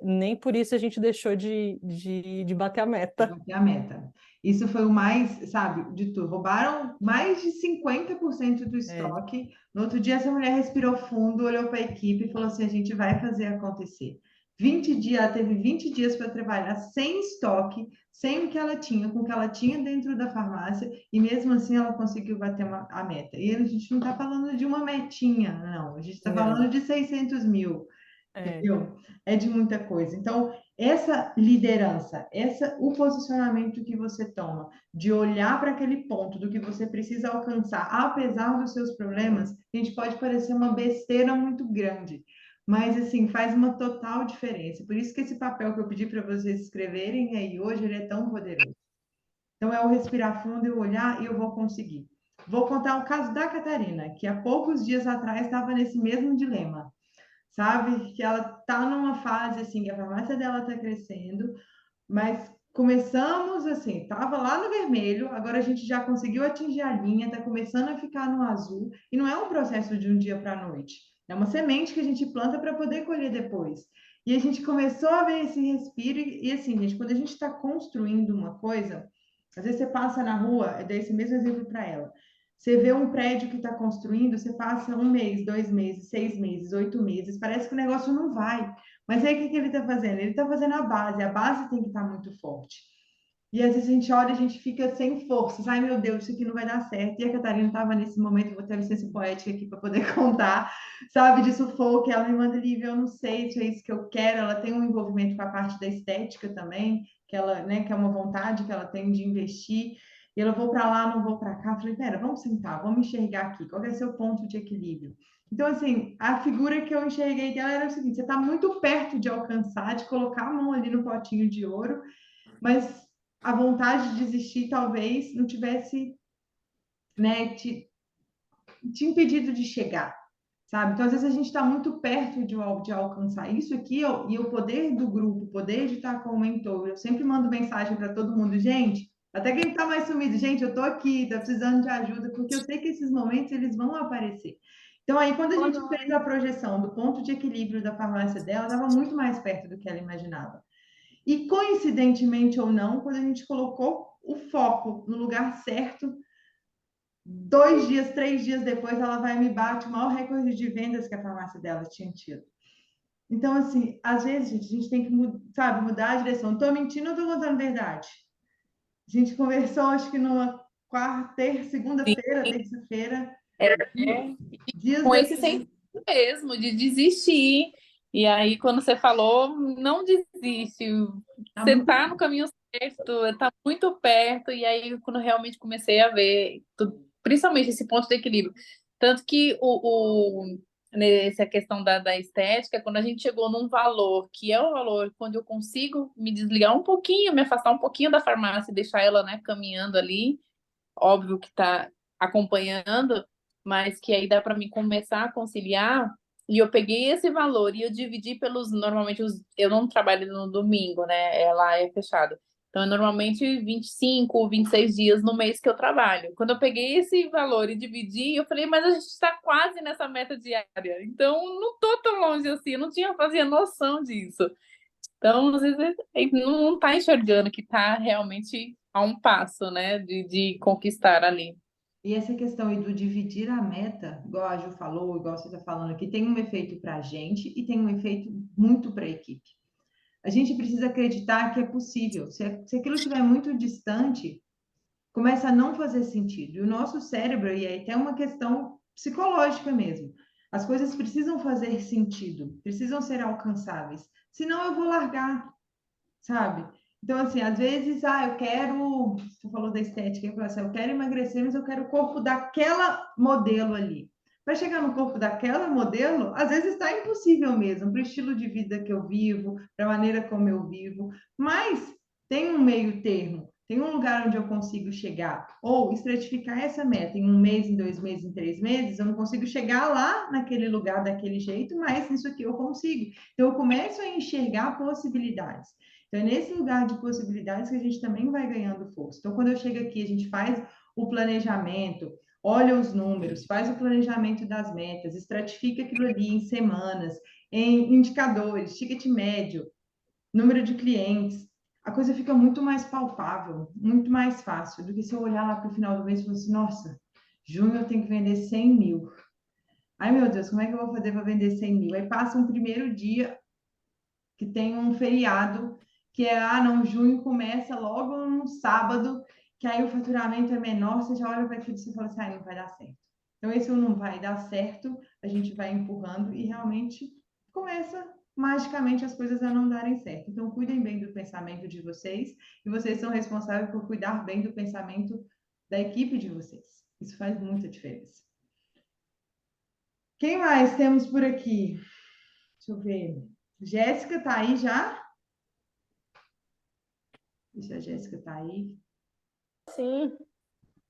nem por isso a gente deixou de bater a meta. Bater a meta. Isso foi o mais, sabe, de tudo. Roubaram mais de 50% do É, estoque. No outro dia, essa mulher respirou fundo, olhou para a equipe e falou assim: a gente vai fazer acontecer. 20 dias, ela teve 20 dias para trabalhar sem estoque, sem o que ela tinha, com o que ela tinha dentro da farmácia, e mesmo assim ela conseguiu bater a meta. E a gente não está falando de uma metinha, não, a gente está falando não, de 600 mil, é, entendeu? É de muita coisa. Então, essa liderança, o posicionamento que você toma, de olhar para aquele ponto do que você precisa alcançar, apesar dos seus problemas, a gente pode parecer uma besteira muito grande, mas assim, faz uma total diferença. Por isso que esse papel que eu pedi para vocês escreverem aí hoje, ele é tão poderoso. Então, é o respirar fundo e olhar e eu vou conseguir. Vou contar o caso da Catarina, que há poucos dias atrás estava nesse mesmo dilema, sabe? Que ela tá numa fase assim, que a farmácia dela tá crescendo, mas começamos assim, tava lá no vermelho, agora a gente já conseguiu atingir a linha, tá começando a ficar no azul, e não é um processo de um dia para a noite. É uma semente que a gente planta para poder colher depois. E a gente começou a ver esse respiro, e assim, gente, quando a gente está construindo uma coisa, às vezes você passa na rua, eu dei esse mesmo exemplo para ela. Você vê um prédio que está construindo, você passa 1 mês, 2 meses, 6 meses, 8 meses, parece que o negócio não vai. Mas aí o que que ele está fazendo? Ele está fazendo a base tem que estar muito forte. E às vezes a gente olha e a gente fica sem forças. Ai, meu Deus, isso aqui não vai dar certo. E a Catarina estava nesse momento, vou ter licença poética aqui para poder contar, sabe, de sufoco. Ela me manda, Lívia, eu não sei se é isso que eu quero. Ela tem um envolvimento com a parte da estética também, que ela, né, que é uma vontade que ela tem de investir. E eu vou para lá, não vou para cá. Falei, pera, vamos sentar, vamos enxergar aqui. Qual é o seu ponto de equilíbrio? Então, assim, a figura que eu enxerguei dela era o seguinte: você está muito perto de alcançar, de colocar a mão ali no potinho de ouro, mas a vontade de desistir talvez não tivesse, né, te impedido de chegar, sabe? Então, às vezes a gente está muito perto de alcançar isso aqui, e o poder do grupo, o poder de estar com o mentor. Eu sempre mando mensagem para todo mundo, gente, até quem está mais sumido, gente, eu estou aqui, está precisando de ajuda, porque eu sei que esses momentos eles vão aparecer. Então, aí, quando a gente fez a projeção do ponto de equilíbrio da farmácia dela, estava muito mais perto do que ela imaginava. E, coincidentemente ou não, quando a gente colocou o foco no lugar certo, 2 dias, 3 dias depois, ela vai e me bate o maior recorde de vendas que a farmácia dela tinha tido. Então, assim, às vezes, gente, a gente tem que, sabe, mudar a direção. Estou mentindo ou estou contando verdade? A gente conversou, acho que numa segunda-feira, Sim. terça-feira, É, dias com esse depois. sentimento mesmo de desistir. E aí, quando você falou, não desiste. Tá Você muito está no caminho certo, está muito perto. E aí, quando realmente comecei a ver, principalmente esse ponto de equilíbrio. Tanto que nessa questão da estética, quando a gente chegou num valor, que é o valor quando eu consigo me desligar um pouquinho, me afastar um pouquinho da farmácia e deixar ela, né, caminhando ali, óbvio que está acompanhando, mas que aí dá para mim começar a conciliar. E eu peguei esse valor e eu dividi pelos. Normalmente, eu não trabalho no domingo, né? Ela é fechado. Então, é normalmente 25, 26 dias no mês que eu trabalho. Quando eu peguei esse valor e dividi, eu falei, mas a gente está quase nessa meta diária. Então, não estou tão longe assim. Eu não fazia noção disso. Então, às vezes, não está enxergando que está realmente a um passo, né, de conquistar ali. E essa questão aí do dividir a meta, igual a Ju falou, igual você está falando aqui, tem um efeito para a gente e tem um efeito muito para a equipe. A gente precisa acreditar que é possível. Se aquilo estiver muito distante, começa a não fazer sentido. E o nosso cérebro, e aí tem uma questão psicológica mesmo. As coisas precisam fazer sentido, precisam ser alcançáveis. Senão eu vou largar, sabe? Então, assim, às vezes, eu quero, você falou da estética, eu falo assim, eu quero emagrecer, mas eu quero o corpo daquela modelo ali. Para chegar no corpo daquela modelo, às vezes está impossível mesmo, para o estilo de vida que eu vivo, para a maneira como eu vivo, mas tem um meio termo, tem um lugar onde eu consigo chegar, ou estratificar essa meta em 1 mês, em 2 meses, em 3 meses, eu não consigo chegar lá naquele lugar daquele jeito, mas isso aqui eu consigo. Então, eu começo a enxergar possibilidades. Então, é nesse lugar de possibilidades que a gente também vai ganhando força. Então, quando eu chego aqui, a gente faz o planejamento, olha os números, faz o planejamento das metas, estratifica aquilo ali em semanas, em indicadores, ticket médio, número de clientes. A coisa fica muito mais palpável, muito mais fácil do que se eu olhar lá para o final do mês e falar assim, nossa, junho eu tenho que vender 100 mil. Ai, meu Deus, como é que eu vou fazer para vender 100 mil? Aí passa um primeiro dia que tem um feriado, que é, não, junho começa logo no sábado, que aí o faturamento é menor, você já olha para aquilo e você fala assim, não vai dar certo. Então, esse não vai dar certo, a gente vai empurrando e realmente começa magicamente as coisas a não darem certo. Então, cuidem bem do pensamento de vocês e vocês são responsáveis por cuidar bem do pensamento da equipe de vocês. Isso faz muita diferença. Quem mais temos por aqui? Deixa eu ver. Jéssica tá aí já? Deixa a Jéssica tá aí. Sim.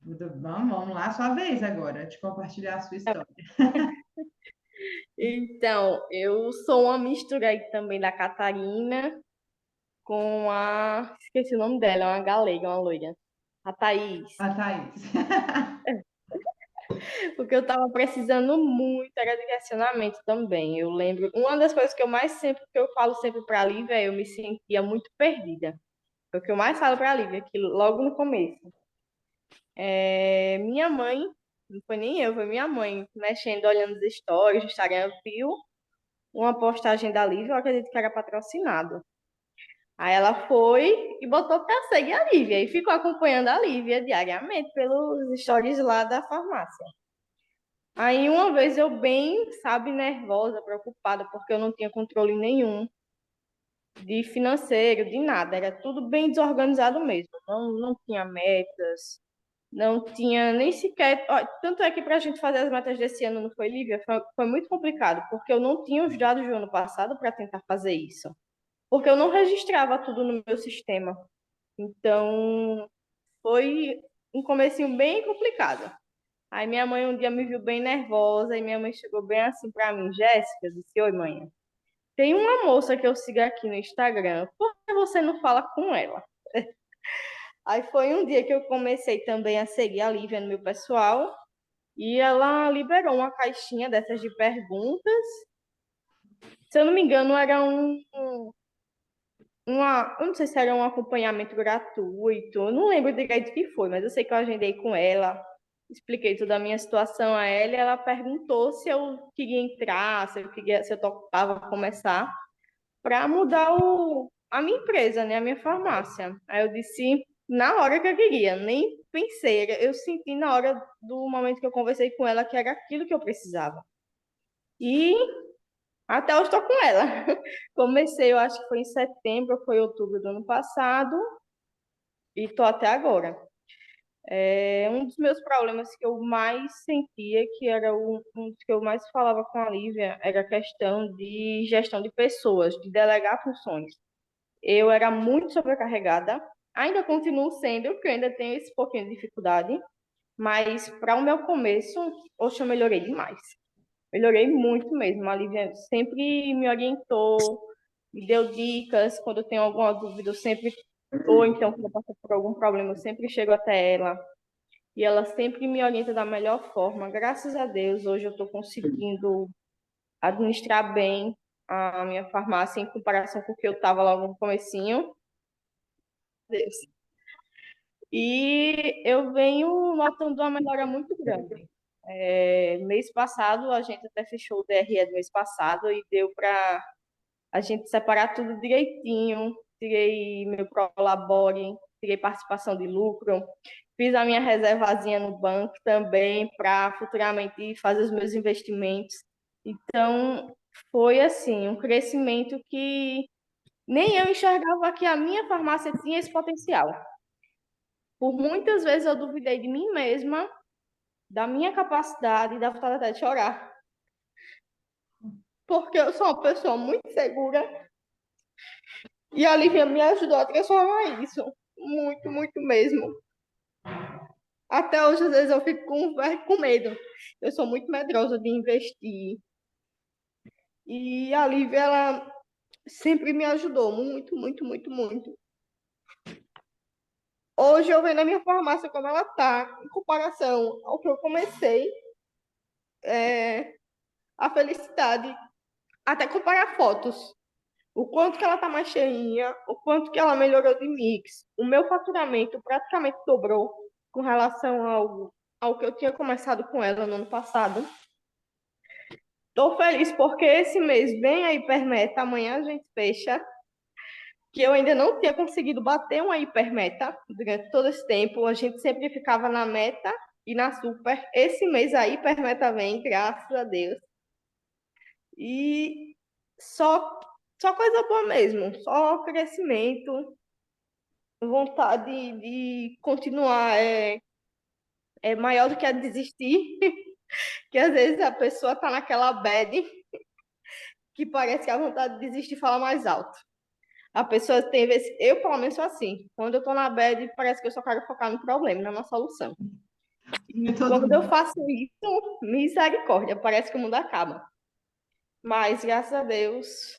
Vamos lá, sua vez agora, de compartilhar a sua história. Então, eu sou uma mistura aí também da Catarina com a... Esqueci o nome dela, é uma galega, uma loira. A Thaís. A Thaís. Porque eu tava precisando muito, era direcionamento também. Eu lembro, uma das coisas que que eu falo sempre pra Lívia, eu me sentia muito perdida. É o que eu mais falo pra Lívia, que logo no começo. Minha mãe, não foi nem eu, foi minha mãe, mexendo, olhando os stories do Instagram, viu uma postagem da Lívia, eu acredito que era patrocinado. Aí ela foi e botou pra seguir a Lívia, e ficou acompanhando a Lívia diariamente pelos stories lá da farmácia. Aí uma vez eu bem, sabe, nervosa, preocupada, porque eu não tinha controle nenhum de financeiro, de nada, era tudo bem desorganizado mesmo, não tinha metas, não tinha nem sequer. Ó, tanto é que para a gente fazer as metas desse ano não foi, Lívia, foi muito complicado, porque eu não tinha os dados do ano passado para tentar fazer isso, porque eu não registrava tudo no meu sistema. Então, foi um comecinho bem complicado. Aí minha mãe um dia me viu bem nervosa e minha mãe chegou bem assim para mim, Jéssica, disse: oi, mãe. Tem uma moça que eu sigo aqui no Instagram, por que você não fala com ela? Aí foi um dia que eu comecei também a seguir a Lívia no meu pessoal E ela liberou uma caixinha dessas de perguntas. Se eu não me engano, era eu não sei se era um acompanhamento gratuito, eu não lembro direito o que foi, mas eu sei que eu agendei com ela, expliquei toda a minha situação a ela, e ela perguntou se eu queria entrar, se eu topava começar para mudar a minha empresa, né, a minha farmácia. Aí eu disse na hora que eu queria, nem pensei, eu senti na hora do momento que eu conversei com ela que era aquilo que eu precisava. E até hoje estou com ela. Comecei, eu acho que foi em setembro, ou foi outubro do ano passado, e estou até agora. Um dos meus problemas que eu mais sentia, que era um dos que eu mais falava com a Lívia, era a questão de gestão de pessoas, de delegar funções. Eu era muito sobrecarregada, ainda continuo sendo, porque eu ainda tenho esse pouquinho de dificuldade, mas para o meu começo, hoje eu melhorei demais. Melhorei muito mesmo. A Lívia sempre me orientou, me deu dicas. Quando eu tenho alguma dúvida, eu sempre, ou então quando eu passo por algum problema, eu sempre chego até ela. E ela sempre me orienta da melhor forma. Graças a Deus, hoje eu estou conseguindo administrar bem a minha farmácia em comparação com o que eu estava logo no comecinho. Deus. E eu venho notando uma melhora muito grande. Mês passado, a gente até fechou o DRE do mês passado e deu para a gente separar tudo direitinho. Tirei meu Prolabore, tirei participação de lucro, fiz a minha reservazinha no banco também para futuramente fazer os meus investimentos. Então, foi assim, um crescimento que nem eu enxergava que a minha farmácia tinha esse potencial. Por muitas vezes eu duvidei de mim mesma, da minha capacidade e da vontade até de chorar. Porque eu sou uma pessoa muito segura e a Lívia me ajudou a transformar isso. Muito, muito mesmo. Até hoje, às vezes, eu fico com medo. Eu sou muito medrosa de investir. E a Lívia, ela sempre me ajudou muito, muito, muito, muito. Hoje eu vejo a minha farmácia como ela está, em comparação ao que eu comecei, a felicidade, até comparar fotos. O quanto que ela está mais cheinha, o quanto que ela melhorou de mix. O meu faturamento praticamente dobrou com relação ao que eu tinha começado com ela no ano passado. Estou feliz porque esse mês vem a hipermeta, amanhã a gente fecha, que eu ainda não tinha conseguido bater uma hipermeta durante todo esse tempo. A gente sempre ficava na meta e na super. Esse mês a hipermeta vem, graças a Deus. E só coisa boa mesmo, só crescimento, vontade de continuar é maior do que a desistir, que às vezes a pessoa tá naquela bad que parece que a vontade de desistir fala mais alto. A pessoa tem vezes, eu pelo menos sou assim, quando eu tô na bad parece que eu só quero focar no problema, não na solução. E quando eu faço isso, misericórdia, parece que o mundo acaba. Mas, graças a Deus,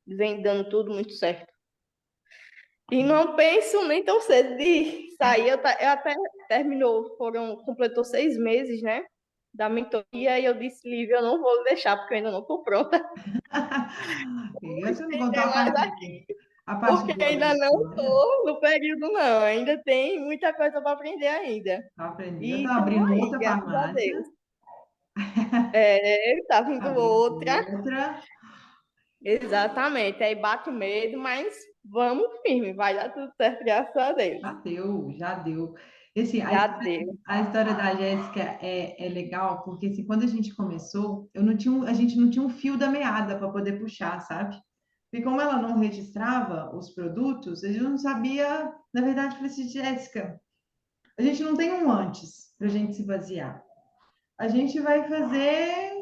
vem dando tudo muito certo. E não penso nem tão cedo de sair. Eu até completou 6 meses, né? Da mentoria, e eu disse, Lívia, eu não vou deixar, porque eu ainda não estou pronta. Deixa eu contar a parte Porque boa da ainda não história. estou no período, não. Ainda tem muita coisa para aprender ainda. Aprendi. Eu E estou abrindo aí, outra graças a farmácia. Deus. Tá vindo outra. Outra. Exatamente. Aí bate o medo, mas vamos firme. Vai dar tudo certo, graças a Deus. Já deu. Assim, Já deu. a história da Jéssica é legal, porque assim, quando a gente começou, a gente não tinha um fio da meada para poder puxar, sabe? E como ela não registrava os produtos, a gente não sabia, na verdade, eu falei assim, Jéssica, a gente não tem um antes para a gente se basear. A gente vai fazer,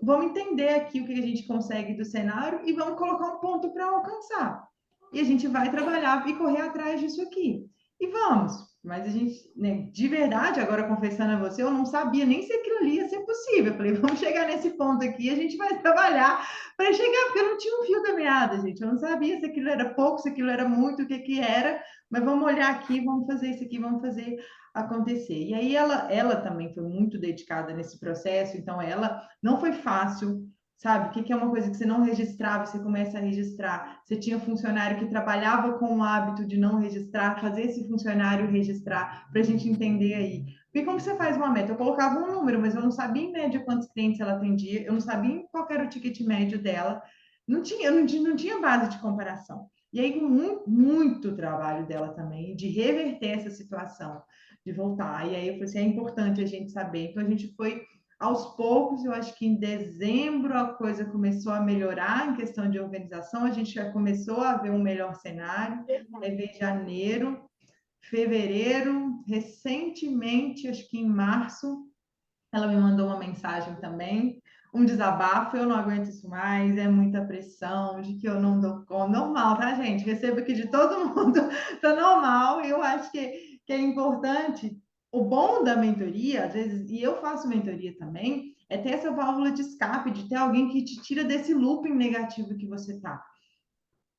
vamos entender aqui o que a gente consegue do cenário e vamos colocar um ponto para alcançar. E a gente vai trabalhar e correr atrás disso aqui. E vamos. Mas a gente, né, de verdade, agora confessando a você, eu não sabia nem se aquilo ali ia ser possível. Eu falei, vamos chegar nesse ponto aqui, a gente vai trabalhar para chegar, porque eu não tinha um fio da meada, gente. Eu não sabia se aquilo era pouco, se aquilo era muito, o que que era, mas vamos olhar aqui, vamos fazer isso aqui, vamos fazer acontecer. E aí ela também foi muito dedicada nesse processo, então ela não foi fácil. Sabe, o que que é uma coisa que você não registrava, você começa a registrar. Você tinha funcionário que trabalhava com o hábito de não registrar, fazer esse funcionário registrar, para a gente entender aí. Porque como você faz uma meta? Eu colocava um número, mas eu não sabia em média quantos clientes ela atendia, eu não sabia qual era o ticket médio dela, não tinha base de comparação. E aí, com muito trabalho dela também, de reverter essa situação, de voltar. E aí eu falei assim, é importante a gente saber. Então a gente foi aos poucos, eu acho que em dezembro a coisa começou a melhorar em questão de organização, a gente já começou a ver um melhor cenário, aí veio janeiro, fevereiro, recentemente, acho que em março, ela me mandou uma mensagem também, um desabafo, eu não aguento isso mais, é muita pressão, de que eu não dou conta, normal, tá, gente? Recebo aqui de todo mundo, tá normal, eu acho que é importante. O bom da mentoria, às vezes, e eu faço mentoria também, é ter essa válvula de escape, de ter alguém que te tira desse looping negativo que você tá.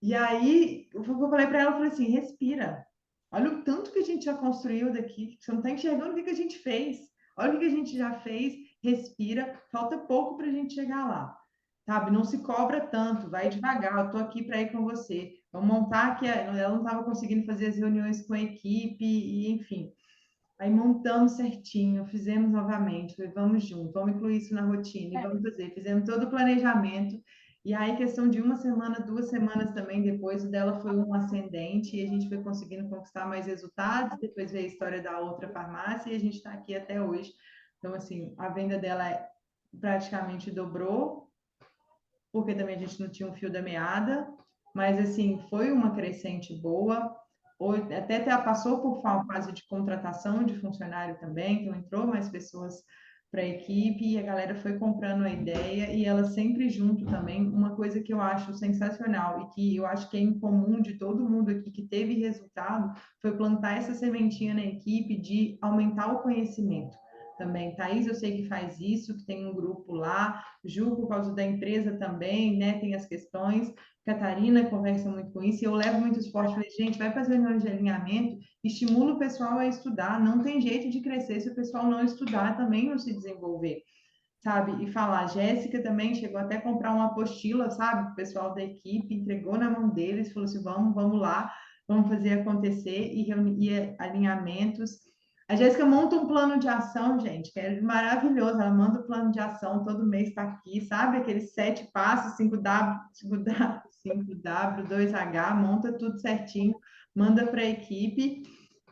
E aí, eu falei para ela, eu falei assim, respira. Olha o tanto que a gente já construiu daqui, você não está enxergando o que que a gente fez. Olha o que que a gente já fez, respira, falta pouco para a gente chegar lá. Sabe? Não se cobra tanto, vai devagar, eu estou aqui para ir com você. Vamos montar que ela não estava conseguindo fazer as reuniões com a equipe, e enfim. Aí montamos certinho, fizemos novamente, falei, vamos junto, vamos incluir isso na rotina e vamos fazer. Fizemos todo o planejamento. E aí, questão de uma semana, 2 semanas também depois, o dela foi um ascendente e a gente foi conseguindo conquistar mais resultados. Depois veio a história da outra farmácia e a gente está aqui até hoje. Então, assim, a venda dela praticamente dobrou, porque também a gente não tinha um fio da meada, mas assim, foi uma crescente boa. Até passou por fase de contratação de funcionário também, então entrou mais pessoas para a equipe e a galera foi comprando a ideia e ela sempre junto também. Uma coisa que eu acho sensacional e que eu acho que é em comum de todo mundo aqui que teve resultado foi plantar essa sementinha na equipe de aumentar o conhecimento também. Thaís, eu sei que faz isso, que tem um grupo lá. Ju, por causa da empresa também, né? Tem as questões. Catarina conversa muito com isso. E eu levo muito esporte. Falei, gente, vai fazer reuniões de alinhamento, estimula o pessoal a estudar. Não tem jeito de crescer se o pessoal não estudar, também não se desenvolver. Sabe? E falar, Jéssica também chegou até a comprar uma apostila, sabe? O pessoal da equipe entregou na mão deles, falou assim: vamos lá, vamos fazer acontecer e reunir alinhamentos. A Jéssica monta um plano de ação, gente, que é maravilhoso. Ela manda o plano de ação, todo mês está aqui, sabe? Aqueles 7 passos, 5W, 5W, 2H, monta tudo certinho, manda para a equipe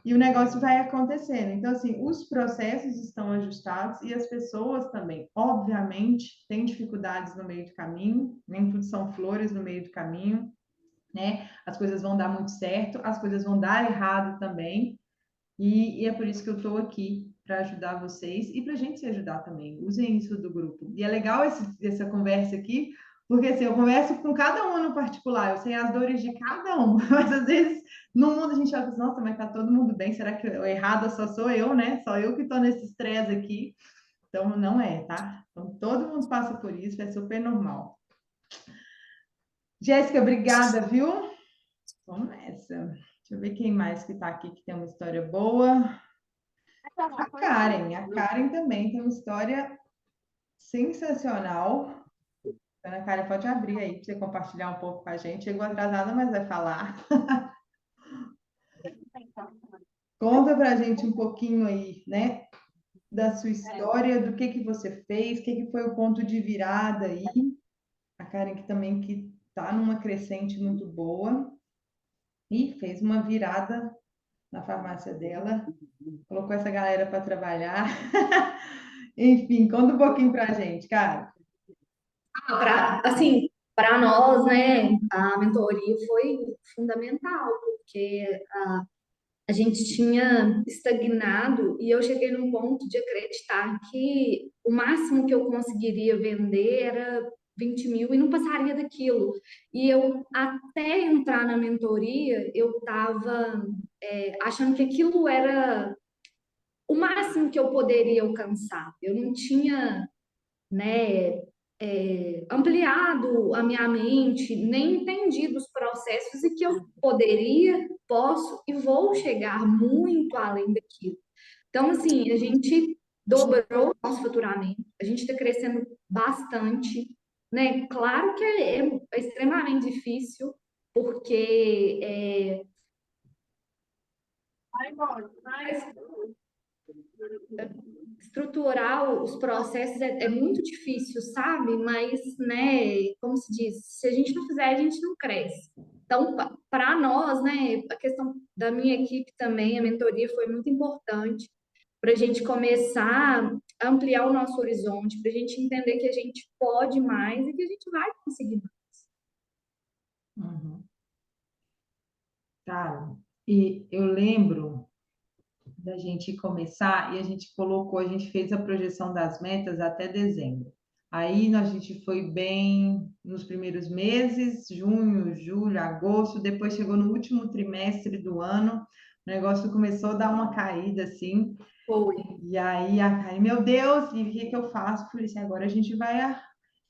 e o negócio vai acontecendo. Então, assim, os processos estão ajustados e as pessoas também, obviamente, têm dificuldades no meio do caminho, nem tudo são flores no meio do caminho, né? As coisas vão dar muito certo, as coisas vão dar errado também, e é por isso que eu estou aqui, para ajudar vocês e para a gente se ajudar também. Usem isso do grupo. E é legal essa conversa aqui, porque assim, eu converso com cada um no particular, eu sei as dores de cada um, mas às vezes no mundo a gente acha assim, nossa, mas tá todo mundo bem, será que o errado só sou eu, né? Só eu que estou nesse estresse aqui. Então não é, tá? Então todo mundo passa por isso, é super normal. Jéssica, obrigada, viu? Vamos nessa. Deixa eu ver quem mais que está aqui que tem uma história boa. A Karen também tem uma história sensacional. Ana Karen, pode abrir aí para você compartilhar um pouco com a gente. Chegou atrasada, mas vai falar. Conta para a gente um pouquinho aí, né, da sua história, do que você fez, o que foi o ponto de virada aí. A Karen que também que está numa crescente muito boa e fez uma virada na farmácia dela, colocou essa galera para trabalhar. Enfim, conta um pouquinho para a gente, cara. Assim, para nós, né, a mentoria foi fundamental, porque a gente tinha estagnado e eu cheguei num ponto de acreditar que o máximo que eu conseguiria vender era 20 mil e não passaria daquilo. E eu, até entrar na mentoria, eu estava achando que aquilo era o máximo que eu poderia alcançar. Eu não tinha, né, ampliado a minha mente, nem entendido os processos e que eu poderia, posso e vou chegar muito além daquilo. Então, assim, a gente dobrou o nosso faturamento, a gente está crescendo bastante, né? Claro que é extremamente difícil, porque estruturar os processos é muito difícil, sabe? Mas, né, como se diz, se a gente não fizer, a gente não cresce. Então, para nós, né, a questão da minha equipe também, a mentoria foi muito importante para a gente começar a ampliar o nosso horizonte, para a gente entender que a gente pode mais e que a gente vai conseguir mais. Uhum. Tá. E eu lembro da gente começar e a gente fez a projeção das metas até dezembro. Aí a gente foi bem nos primeiros meses, junho, julho, agosto, depois chegou no último trimestre do ano, o negócio começou a dar uma caída assim. Foi. E aí, meu Deus, e o que eu faço? Falei assim, agora a gente vai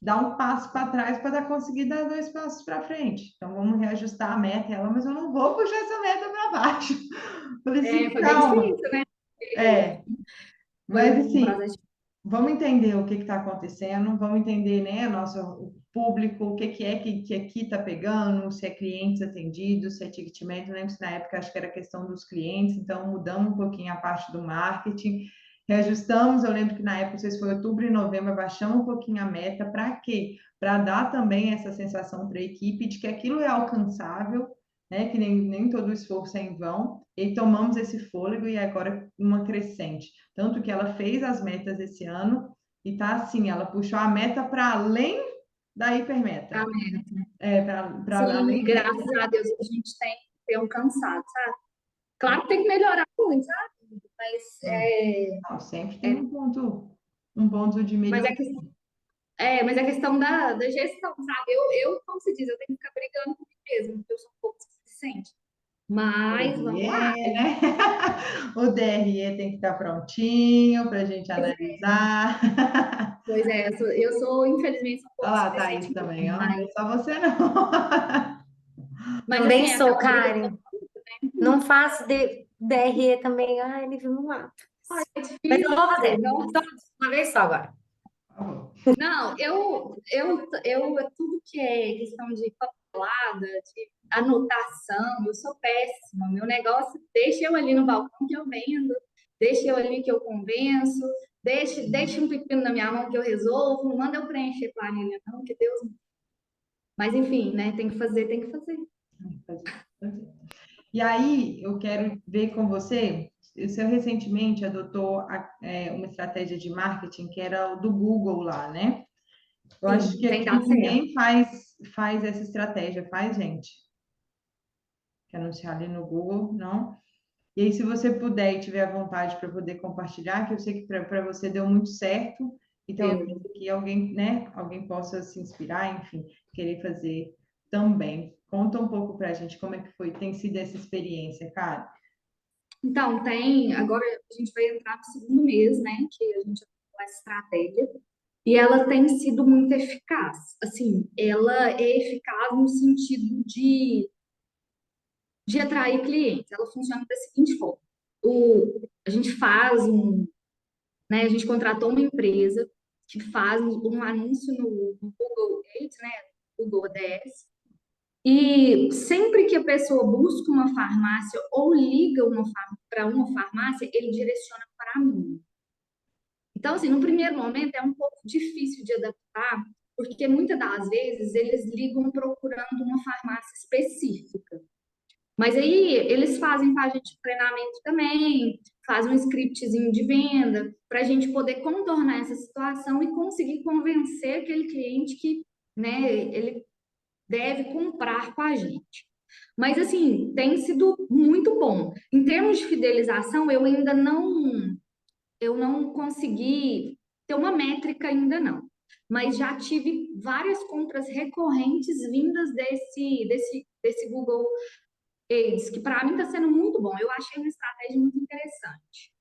dar um passo para trás para conseguir dar 2 passos para frente. Então vamos reajustar a meta. Ela, mas eu não vou puxar essa meta para baixo. Falei assim, Foi bem calma. difícil, né? Mas assim, vamos entender o que está acontecendo, vamos entender, né, o público, o que é que aqui está pegando, se é clientes atendidos, se é ticket médio. Lembro que na época acho que era questão dos clientes, então mudamos um pouquinho a parte do marketing, reajustamos. Eu lembro que na época, não sei se foi outubro e novembro, baixamos um pouquinho a meta. Para quê? Para dar também essa sensação para a equipe de que aquilo é alcançável, né, que nem todo o esforço é em vão, e tomamos esse fôlego e agora uma crescente. Tanto que ela fez as metas esse ano e tá assim, ela puxou a meta para além da hipermeta. Para Sim, além. graças a Deus a gente tem alcançado, sabe? Claro que tem que melhorar muito, sabe? Mas Não, sempre tem um ponto de melhoria. Mas a questão da gestão, sabe? Como se diz, eu tenho que ficar brigando comigo mesmo, porque eu sou um pouco suficiente. Mas vamos lá. Né? O DRE tem que estar prontinho para a gente analisar. Pois é, eu sou, infelizmente, um pouco Olha lá, suficiente. Thaís também, ó. Mas, Não é só você não. mas Também assim, sou, aquela briga Karen. Não faço DRE também. Ai, ele viu no mato. é Mas difícil. eu vou fazer. Só uma vez só agora. Não, tudo que é questão de papelada, de anotação, eu sou péssima. Meu negócio, deixa eu ali no balcão que eu vendo, deixa eu ali que eu convenço, deixa um pepino na minha mão que eu resolvo, não manda eu preencher planilha, não, que Deus. Mas enfim, né? Tem que fazer, tem que fazer. E aí, eu quero ver com você, você recentemente adotou uma estratégia de marketing que era o do Google lá, né? Eu acho que tem aqui dado certo. ninguém faz essa estratégia, faz, gente? Que anunciar ali no Google, não? E aí, se você puder e tiver a vontade para poder compartilhar, que eu sei que para você deu muito certo, e talvez aqui alguém, né, alguém possa se inspirar, enfim, querer fazer também. Conta um pouco para a gente como é que tem sido essa experiência, cara. Então, agora a gente vai entrar no segundo mês, né, que a gente vai essa estratégia, e ela tem sido muito eficaz. Assim, ela é eficaz no sentido de atrair clientes. Ela funciona da seguinte forma: a gente né, a gente contratou uma empresa que faz um anúncio no Google Ads, né, Google Ads, e sempre que a pessoa busca uma farmácia ou liga para uma farmácia, ele direciona para mim. Então, assim, no primeiro momento é um pouco difícil de adaptar, porque muitas das vezes eles ligam procurando uma farmácia específica. Mas aí eles fazem com a gente treinamento também, fazem um scriptzinho de venda, para a gente poder contornar essa situação e conseguir convencer aquele cliente que, né, ele deve comprar com a gente. Mas, assim, tem sido muito bom. Em termos de fidelização, eu não consegui ter uma métrica ainda não. Mas já tive várias compras recorrentes vindas desse Google Ads, que para mim está sendo muito bom. Eu achei uma estratégia muito interessante.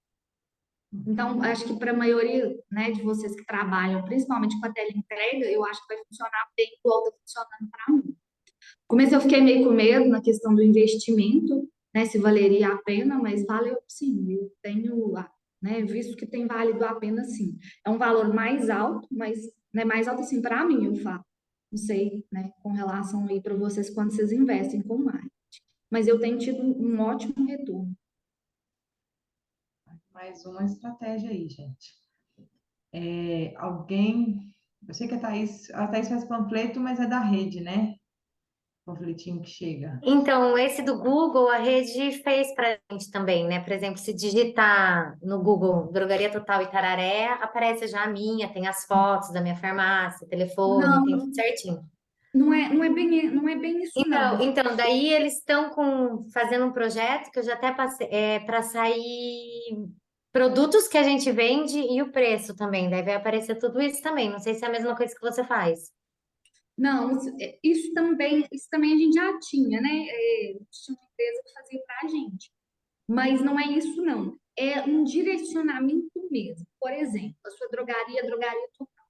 Então, acho que para a maioria, né, de vocês que trabalham, principalmente com a teleentrega, eu acho que vai funcionar bem igual está funcionando para mim. No começo eu fiquei meio com medo na questão do investimento, né, se valeria a pena, mas valeu sim. Eu tenho, né, visto que tem valido a pena sim. É um valor mais alto, mas né, mais alto assim para mim, eu falo. Não sei, né, com relação aí para vocês quando vocês investem com marketing. Mas eu tenho tido um ótimo retorno. Mais uma estratégia aí, gente. Alguém. Eu sei que a Thaís faz panfleto, mas é da rede, né? Panfletinho que chega. Então, esse do Google, a rede fez para a gente também, né? Por exemplo, se digitar no Google Drogaria Total Itararé, aparece já a minha, tem as fotos da minha farmácia, telefone, tem tudo Não, certinho. não é bem isso, não. Então, daí eles estão fazendo um projeto que eu já até passei, para sair produtos que a gente vende e o preço também. Daí vai aparecer tudo isso também. Não sei se é a mesma coisa que você faz. Não, isso também a gente já tinha, né? Tinha uma empresa que fazia para a gente. Mas não é isso, não. É um direcionamento mesmo. Por exemplo, a sua drogaria, a Drogaria Total.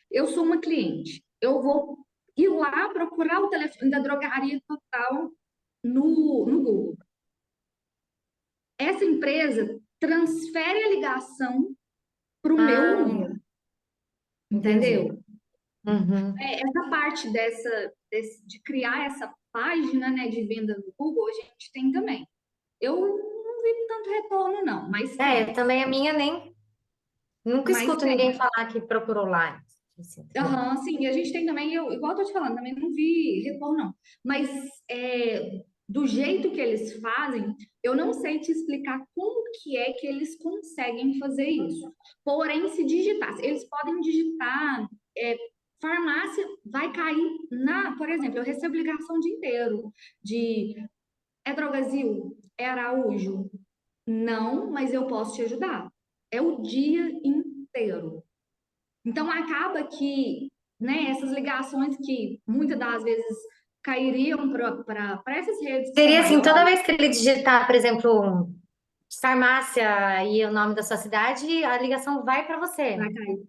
Eu sou uma cliente. Eu vou ir lá procurar o telefone da Drogaria Total no Google. Essa empresa transfere a ligação para o meu Ah, número, entendi. entendeu? Uhum. Essa parte de criar essa página, né, de venda no Google, a gente tem também. Eu não vi tanto retorno, não, mas tem. Também a minha nem. Nunca Mas escuto tem. ninguém falar que procurou lá. Assim, entendeu? Aham, sim, e a gente tem também, igual eu tô te falando, também não vi retorno, não. Mas do jeito que eles fazem, eu não sei te explicar como que é que eles conseguem fazer isso. Porém, se digitar, eles podem digitar, farmácia vai cair por exemplo, eu recebo ligação o dia inteiro de Drogazil, é Araújo. Não, mas eu posso te ajudar. É o dia inteiro. Então acaba que, né, essas ligações que muitas das vezes cairiam para essas redes que são Seria assim, toda maiores, vez que ele digitar, por exemplo, farmácia e o nome da sua cidade, a ligação vai para você. vai cair.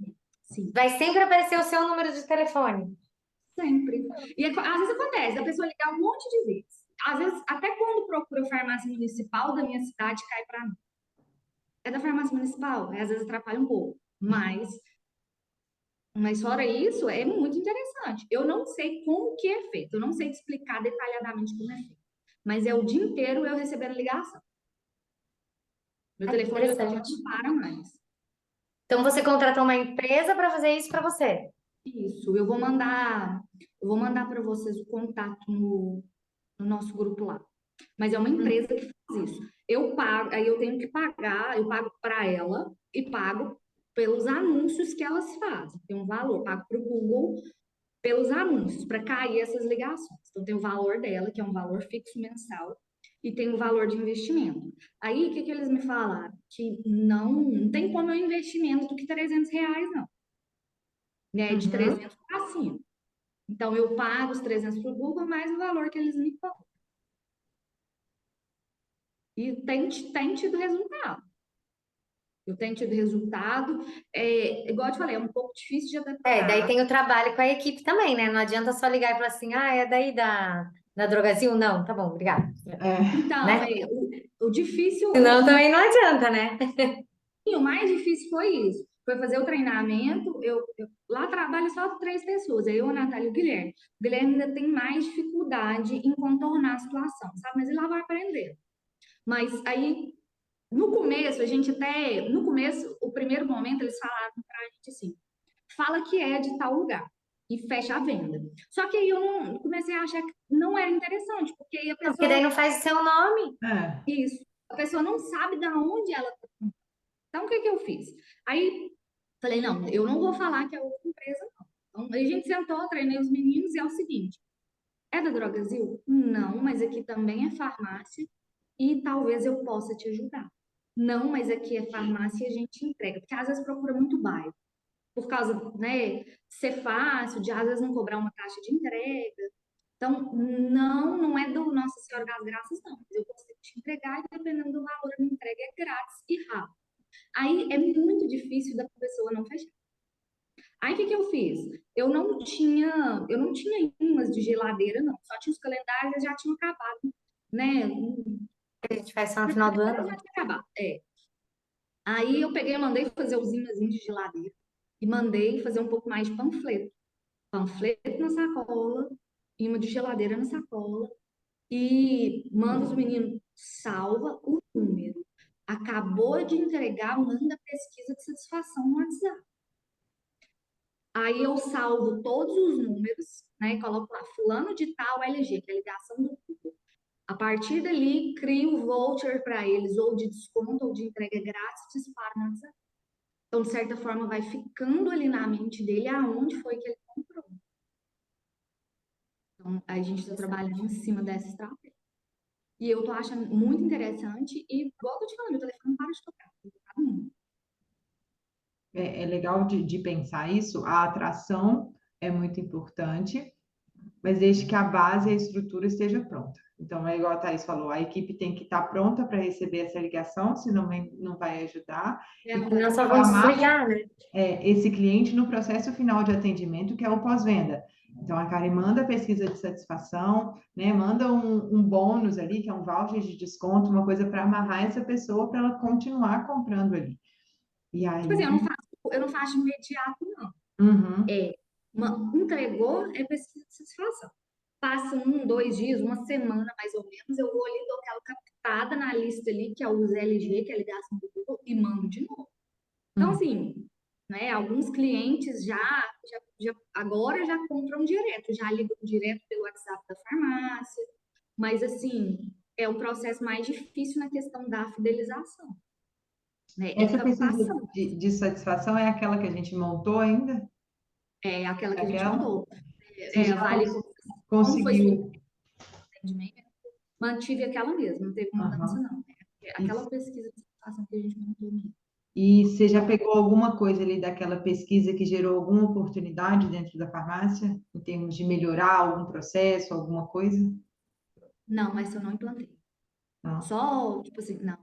Sim, Vai sempre aparecer o seu número de telefone. sempre. E às vezes acontece, a pessoa ligar um monte de vezes. Às vezes, até quando procura farmácia municipal da minha cidade, cai para mim. É da farmácia municipal, às vezes atrapalha um pouco. Mas fora isso, é muito interessante. Eu não sei como que é feito, eu não sei te explicar detalhadamente como é feito. Mas é o dia inteiro eu recebendo ligação. Meu Ah, que telefone já interessante. não para mais. Então você contratou uma empresa para fazer isso para você. Isso, eu vou mandar para vocês o contato no nosso grupo lá. Mas é uma empresa que faz isso. Eu pago, aí eu tenho que pagar, eu pago para ela e pago pelos anúncios que elas fazem. Tem um valor, pago para o Google pelos anúncios, para cair essas ligações. Então, tem o valor dela, que é um valor fixo mensal, e tem o valor de investimento. Aí, o que eles me falaram? Que não tem como eu investir menos do que R$ 300, não. Né? De Uhum. 300 para cima. Então, eu pago os 300 para o Google, mais o valor que eles me cobram. E tem tido resultado. Eu tenho tido resultado. Igual eu te falei, é um pouco difícil de Daí adaptar. tem o trabalho com a equipe também, né? Não adianta só ligar e falar assim, é daí da Drogazil? Não, tá bom, obrigada. Então, Né? o difícil, Senão também não adianta, né? o mais difícil foi isso. Foi fazer o treinamento. Lá trabalho só 3 pessoas, eu, a Natália e o Guilherme. O Guilherme ainda tem mais dificuldade em contornar a situação, sabe? Mas ele lá vai aprender. Mas aí, no começo, o primeiro momento, eles falaram pra gente assim, fala que é de tal lugar e fecha a venda. Só que aí eu não comecei a achar que não era interessante, porque aí a Porque daí pessoa, não faz o seu nome. isso, a pessoa não sabe de onde ela tá. Então, o que eu fiz? Aí, falei, não, eu não vou falar que é outra empresa, não. Então, aí a gente sentou, treinei os meninos e é o seguinte, é da Drogazil? Não, mas aqui também é farmácia e talvez eu possa te ajudar. Não, mas aqui é farmácia e a gente entrega, porque às vezes procura muito bairro. por causa, né, de ser fácil, de às vezes não cobrar uma taxa de entrega. Então, não é do Nossa Senhora das Graças, não. Eu consigo te entregar e dependendo do valor da entrega é grátis e rápido. Aí é muito difícil da pessoa não fechar. Aí o que que eu fiz? Eu não tinha imãs de geladeira, não. Só tinha os calendários, eles já tinham acabado, né? A gente faz só no final do Já ano. tinha acabado. É. Aí eu peguei e mandei fazer os imãzinhos de geladeira e mandei fazer um pouco mais de panfleto. Panfleto na sacola, imã de geladeira na sacola e manda os meninos, salva o número. Acabou de entregar, manda pesquisa de satisfação no WhatsApp. Aí eu salvo todos os números, né? E coloco lá, fulano de tal LG, que é a ligação do Google. A partir dali, crio o voucher para eles, ou de desconto, ou de entrega grátis, disparo no WhatsApp. Então, de certa forma, vai ficando ali na mente dele aonde foi que ele comprou. Então, a gente está trabalhando em cima dessa estratégia. E eu tô achando muito interessante e, igual eu tô te falando, o telefone não para de tocar. Não para nunca. É legal de pensar isso. A atração é muito importante, mas desde que a base e a estrutura esteja pronta. Então, é igual a Thaís falou, a equipe tem que estar pronta para receber essa ligação, senão não vai ajudar. E Senão só vão desligar, né? esse cliente no processo final de atendimento, que é o pós-venda. Então, a Karen manda a pesquisa de satisfação, né? Manda um bônus ali, que é um voucher de desconto, uma coisa para amarrar essa pessoa para ela continuar comprando ali. E aí. Tipo assim, eu não faço imediato, não. Uhum, Entregou, é pesquisa de satisfação. Passa 2 dias, uma semana mais ou menos, eu vou ali, dou aquela captada na lista ali, que é os LG, que é a ligação do Google, e mando de novo. Então, assim, né, alguns clientes agora já compram direto, já ligam direto pelo WhatsApp da farmácia, mas, assim, é o processo mais difícil na questão da fidelização, né? É Essa pesquisa captação, de satisfação é aquela que a gente montou ainda? é aquela que a gente Aquela? mandou. Você já Vale como foi seu conseguiu? atendimento? Mantive aquela mesma, não teve mudança, Aham. não. Aquela pesquisa de satisfação que a gente montou mesmo. E você já pegou alguma coisa ali daquela pesquisa que gerou alguma oportunidade dentro da farmácia, em termos de melhorar algum processo, alguma coisa? Não, mas eu não implantei. Não. Só, tipo assim, não.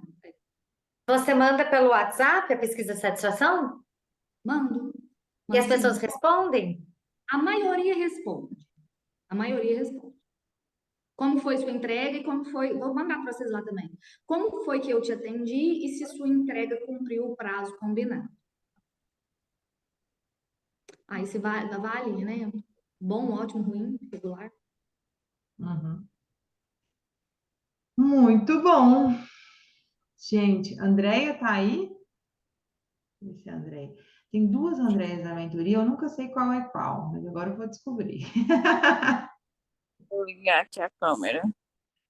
Você manda pelo WhatsApp a pesquisa de satisfação? Mando, E as mando pessoas sim. respondem? A maioria responde. A maioria responde. Como foi sua entrega e como foi. Vou mandar para vocês lá também. Como foi que eu te atendi e se sua entrega cumpriu o prazo combinado? Aí você vai, avalia, né? Bom, ótimo, ruim, regular. Uhum. Muito bom. Gente, Andréia tá aí? Esse André. Tem duas Andréias na mentoria, eu nunca sei qual é qual, mas agora eu vou descobrir. Vou ligar aqui a câmera.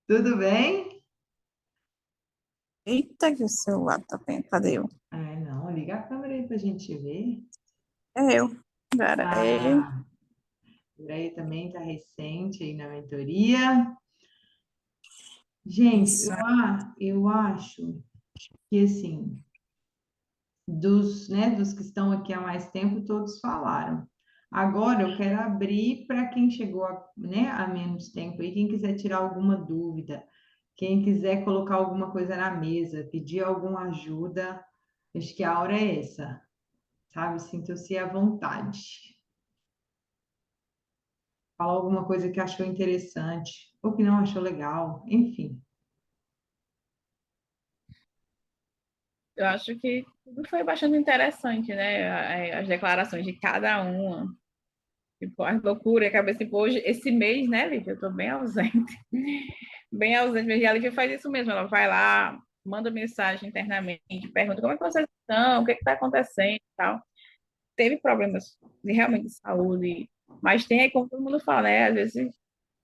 Tudo bem? Eita, que o celular tá bem. Cadê eu? Não, liga a câmera aí pra gente ver. É eu. Peraí. A Andréia também tá recente aí na mentoria. Gente, Isso. eu acho que assim, dos que estão aqui há mais tempo, todos falaram. Agora eu quero abrir para quem chegou né, há menos tempo e quem quiser tirar alguma dúvida, quem quiser colocar alguma coisa na mesa, pedir alguma ajuda, acho que a hora é essa, sabe? Sinta-se à vontade. Falar alguma coisa que achou interessante, ou que não achou legal, enfim. Eu acho que tudo foi bastante interessante, né? As declarações de cada uma. Tipo, as loucuras, cabeça, tipo, hoje, esse mês, né, Lívia? Eu tô bem ausente. Bem ausente mesmo. E a Lívia faz isso mesmo. Ela vai lá, manda mensagem internamente, pergunta como é que vocês estão, o que está acontecendo e tal. Teve problemas realmente de saúde, mas tem aí, como todo mundo fala, né? Às vezes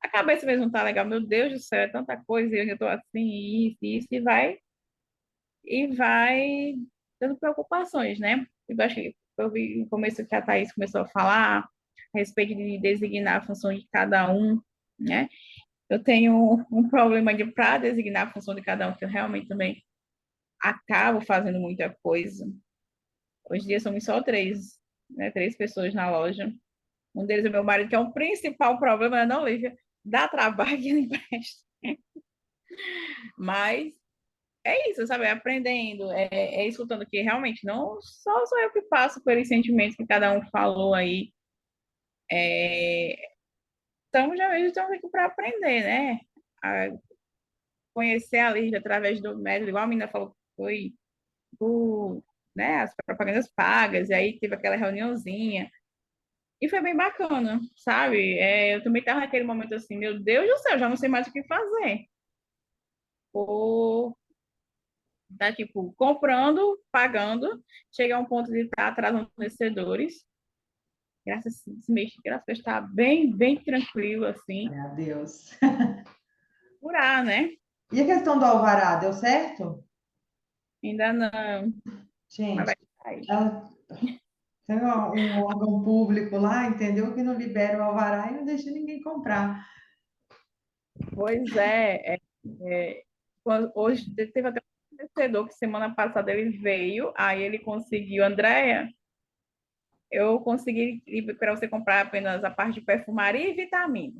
a cabeça mesmo não tá legal. Meu Deus do céu, é tanta coisa, e eu tô assim, isso, e vai dando preocupações, né? Eu acho que eu vi no começo que a Thaís começou a falar a respeito de designar a função de cada um, né? Eu tenho um problema para designar a função de cada um, que eu realmente também acabo fazendo muita coisa. Hoje em dia somos só 3 né? 3 pessoas na loja. Um deles é meu marido, que é o principal problema, né, não, Lívia? Dá trabalho que ele empresta. Mas é isso, sabe? É aprendendo, é escutando que realmente não só sou eu que passo pelos sentimentos que cada um falou aí. Então, já vejo estamos aqui para aprender, né? A conhecer a Lívia através do método, igual a menina falou que foi né, as propagandas pagas, e aí teve aquela reuniãozinha. E foi bem bacana, sabe? Eu também estava naquele momento assim, meu Deus do céu, já não sei mais o que fazer. Ou tá, tipo, comprando, pagando, chega a um ponto de estar atrasando fornecedores. Graças a Deus, está bem, bem tranquilo, assim. Glória a Deus. Curar, né? E a questão do alvará, deu certo? Ainda não, mas Gente, vai sair. ela tem um órgão público lá, entendeu? Que não libera o alvará e não deixa ninguém comprar. Pois hoje teve até um fornecedor que semana passada ele veio, aí ele conseguiu, Andréia, eu consegui para você comprar apenas a parte de perfumaria e vitamina,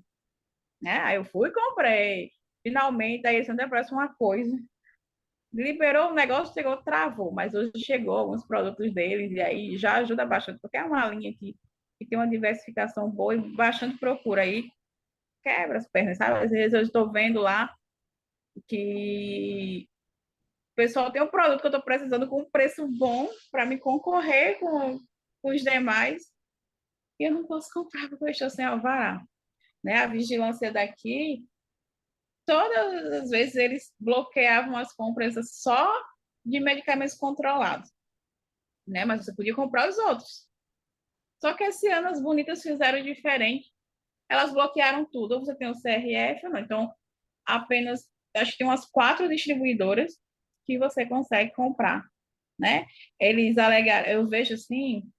né? Aí eu fui e comprei. Finalmente, aí esse André parece uma coisa. Liberou o negócio, chegou, travou, mas hoje chegou alguns produtos deles e aí já ajuda bastante, porque é uma linha que tem uma diversificação boa e bastante procura aí, quebra as pernas, sabe? Às vezes eu estou vendo lá que o pessoal tem um produto que eu estou precisando com um preço bom para me concorrer com os demais e eu não posso comprar porque eu estou sem alvará, né? A vigilância daqui, todas as vezes eles bloqueavam as compras só de medicamentos controlados, né? Mas você podia comprar os outros. Só que esse ano as bonitas fizeram diferente. Elas bloquearam tudo. Ou você tem o CRF ou não. Então, apenas, acho que tem umas 4 distribuidoras que você consegue comprar, né? Eles alegaram, eu vejo assim,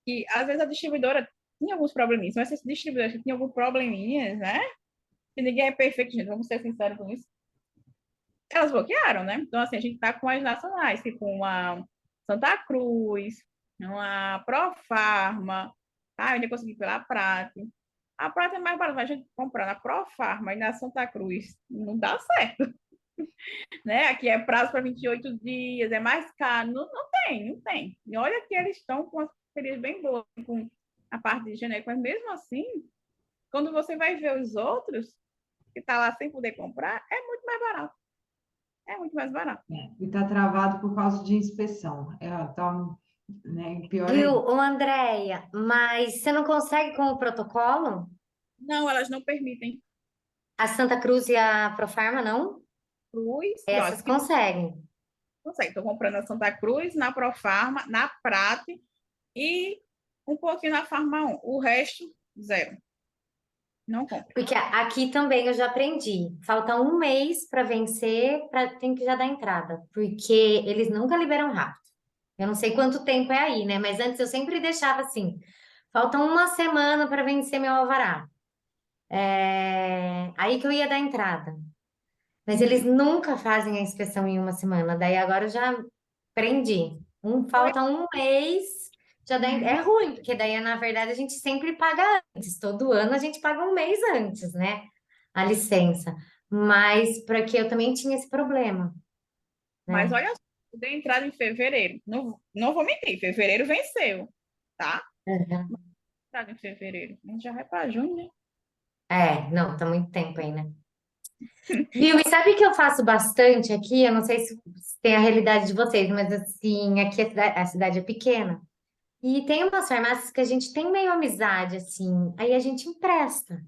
que às vezes a distribuidora tinha alguns probleminhas, mas esses distribuidores que tinham alguns probleminhas, né? Que ninguém é perfeito, gente, vamos ser sinceros com isso. Elas bloquearam, né? Então, assim, a gente tá com as nacionais, tipo uma Santa Cruz, uma Profarma, tá? Eu ainda consegui pela Prate. A Prate é mais barata, mas a gente comprar na Profarma e na Santa Cruz não dá certo, né? Aqui é prazo para 28 dias, é mais caro. Não tem, não tem. E olha que eles estão com as parcerias bem boas com a parte de genérico, mas mesmo assim, quando você vai ver os outros, que tá lá sem poder comprar, é muito mais barato. É muito mais barato. E está travado por causa de inspeção. Tá, né, pior Viu, ainda. ô Andréia, mas você não consegue com o protocolo? Não, elas não permitem. A Santa Cruz e a Profarma, não? Cruz, Essas pronto, que conseguem. consegue. Estou comprando na Santa Cruz, na Profarma, na Prate e um pouquinho na Farma 1. O resto, zero. Não compro. Porque aqui também eu já aprendi. Falta um mês para vencer, tem que já dar entrada. Porque eles nunca liberam rápido. Eu não sei quanto tempo é aí, né? Mas antes eu sempre deixava assim. Falta uma semana para vencer meu alvará. Aí que eu ia dar entrada. Mas eles nunca fazem a inspeção em uma semana. Daí agora eu já aprendi. Falta um mês, já dá, é ruim, porque daí, na verdade, a gente sempre paga antes. Todo ano a gente paga um mês antes, né? A licença. Mas porque eu também tinha esse problema, Mas né? olha só, eu dei entrada em fevereiro. Não vou mentir, fevereiro venceu, tá? Uhum. Entrada em fevereiro. A gente já vai para junho, né? Não, tá muito tempo aí, né? Viu? E sabe que eu faço bastante aqui? Eu não sei se tem a realidade de vocês, mas assim, aqui a cidade é pequena. E tem umas farmácias que a gente tem meio amizade, assim, aí a gente empresta.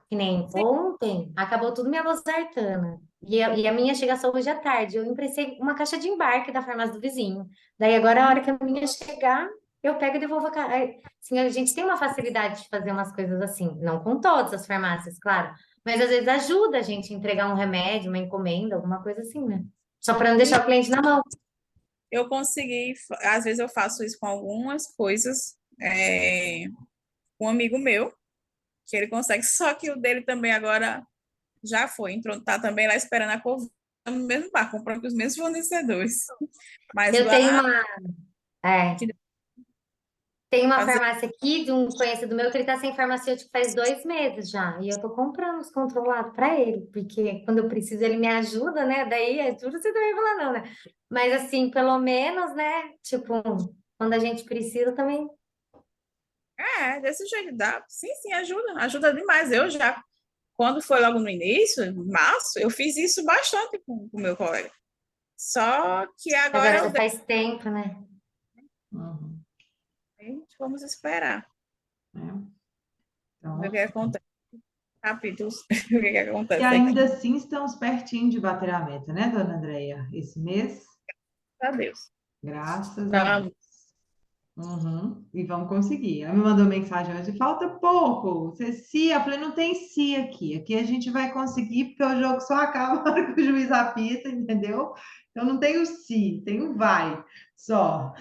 Que nem Sim, ontem, acabou tudo minha losartana. E a minha chega só hoje à tarde. Eu emprestei uma caixa de embarque da farmácia do vizinho. Daí agora, a hora que a minha chegar, eu pego e devolvo a caixa. Assim, a gente tem uma facilidade de fazer umas coisas assim. Não com todas as farmácias, claro. Mas às vezes ajuda a gente a entregar um remédio, uma encomenda, alguma coisa assim, né? Só para não deixar o cliente na mão. eu consegui, às vezes eu faço isso com algumas coisas, com um amigo meu, que ele consegue, só que o dele também agora já foi, entrou, tá também lá esperando a Covid no mesmo bar, comprando com os mesmos fornecedores. Mas Eu tenho lá, uma. É. Tem uma Fazer- farmácia aqui de um conhecido meu que ele tá sem farmacêutico faz 2 meses já. E eu tô comprando os controlados para ele, porque quando eu preciso ele me ajuda, né? Daí ajuda você também fala não, né? Mas assim, pelo menos, né? Tipo, quando a gente precisa também. desse jeito dá. Sim, sim, ajuda. Ajuda demais. Eu já, quando foi logo no início, em março, eu fiz isso bastante com o meu colega. Só que Agora agora já faz tempo, né? Uhum. vamos esperar. É. Ver o Então, que acontece. Capítulos, o que e acontece ainda aqui. assim estamos pertinho de bater a meta, né, dona Andreia? Esse mês, Adeus. graças a Deus. Vamos. Uhum. E vamos conseguir. Ela me mandou mensagem hoje, falta pouco. Você se, eu falei, não tem se aqui. Aqui a gente vai conseguir, porque o jogo só acaba na hora que o juiz apita, entendeu? Então não tem o se, tem o vai, só.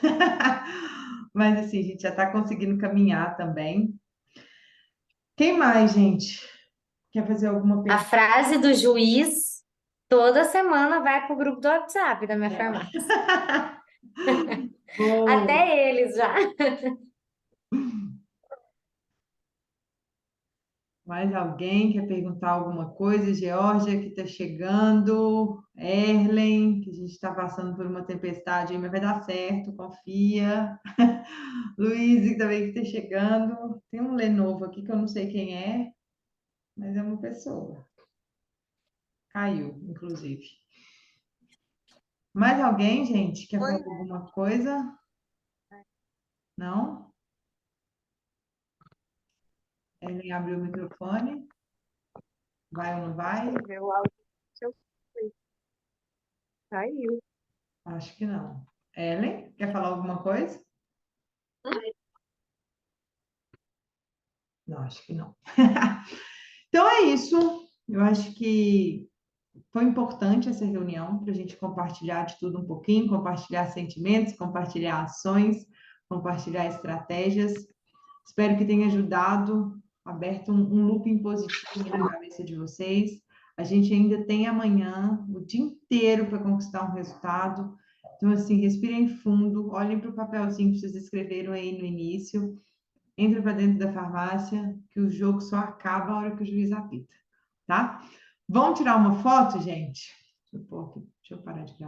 Mas assim, a gente já está conseguindo caminhar também. Quem mais, gente? Quer fazer alguma A pergunta? frase do juiz toda semana vai pro grupo do WhatsApp da minha farmácia. Boa. Até eles já. Mais alguém quer perguntar alguma coisa? Geórgia, que está chegando. Erlen, que a gente está passando por uma tempestade aí, mas vai dar certo, confia. Luiz, que também que está chegando. Tem um Lenovo aqui que eu não sei quem é, mas é uma pessoa. Caiu, inclusive. Mais alguém, gente, quer falar alguma coisa? Não? Erlen abriu o microfone. Vai ou não vai? Meu áudio caiu. Acho que não. Ellen, quer falar alguma coisa? Não, acho que não. Então é isso. Eu acho que foi importante essa reunião para a gente compartilhar de tudo um pouquinho, compartilhar sentimentos, compartilhar ações, compartilhar estratégias. Espero que tenha ajudado, aberto um looping positivo na cabeça de vocês. A gente ainda tem amanhã o dia inteiro para conquistar um resultado. Então, assim, respirem fundo, olhem para o papelzinho que vocês escreveram aí no início, entrem para dentro da farmácia, que o jogo só acaba a hora que o juiz apita, tá? Vão tirar uma foto, gente? Deixa eu parar de gravar.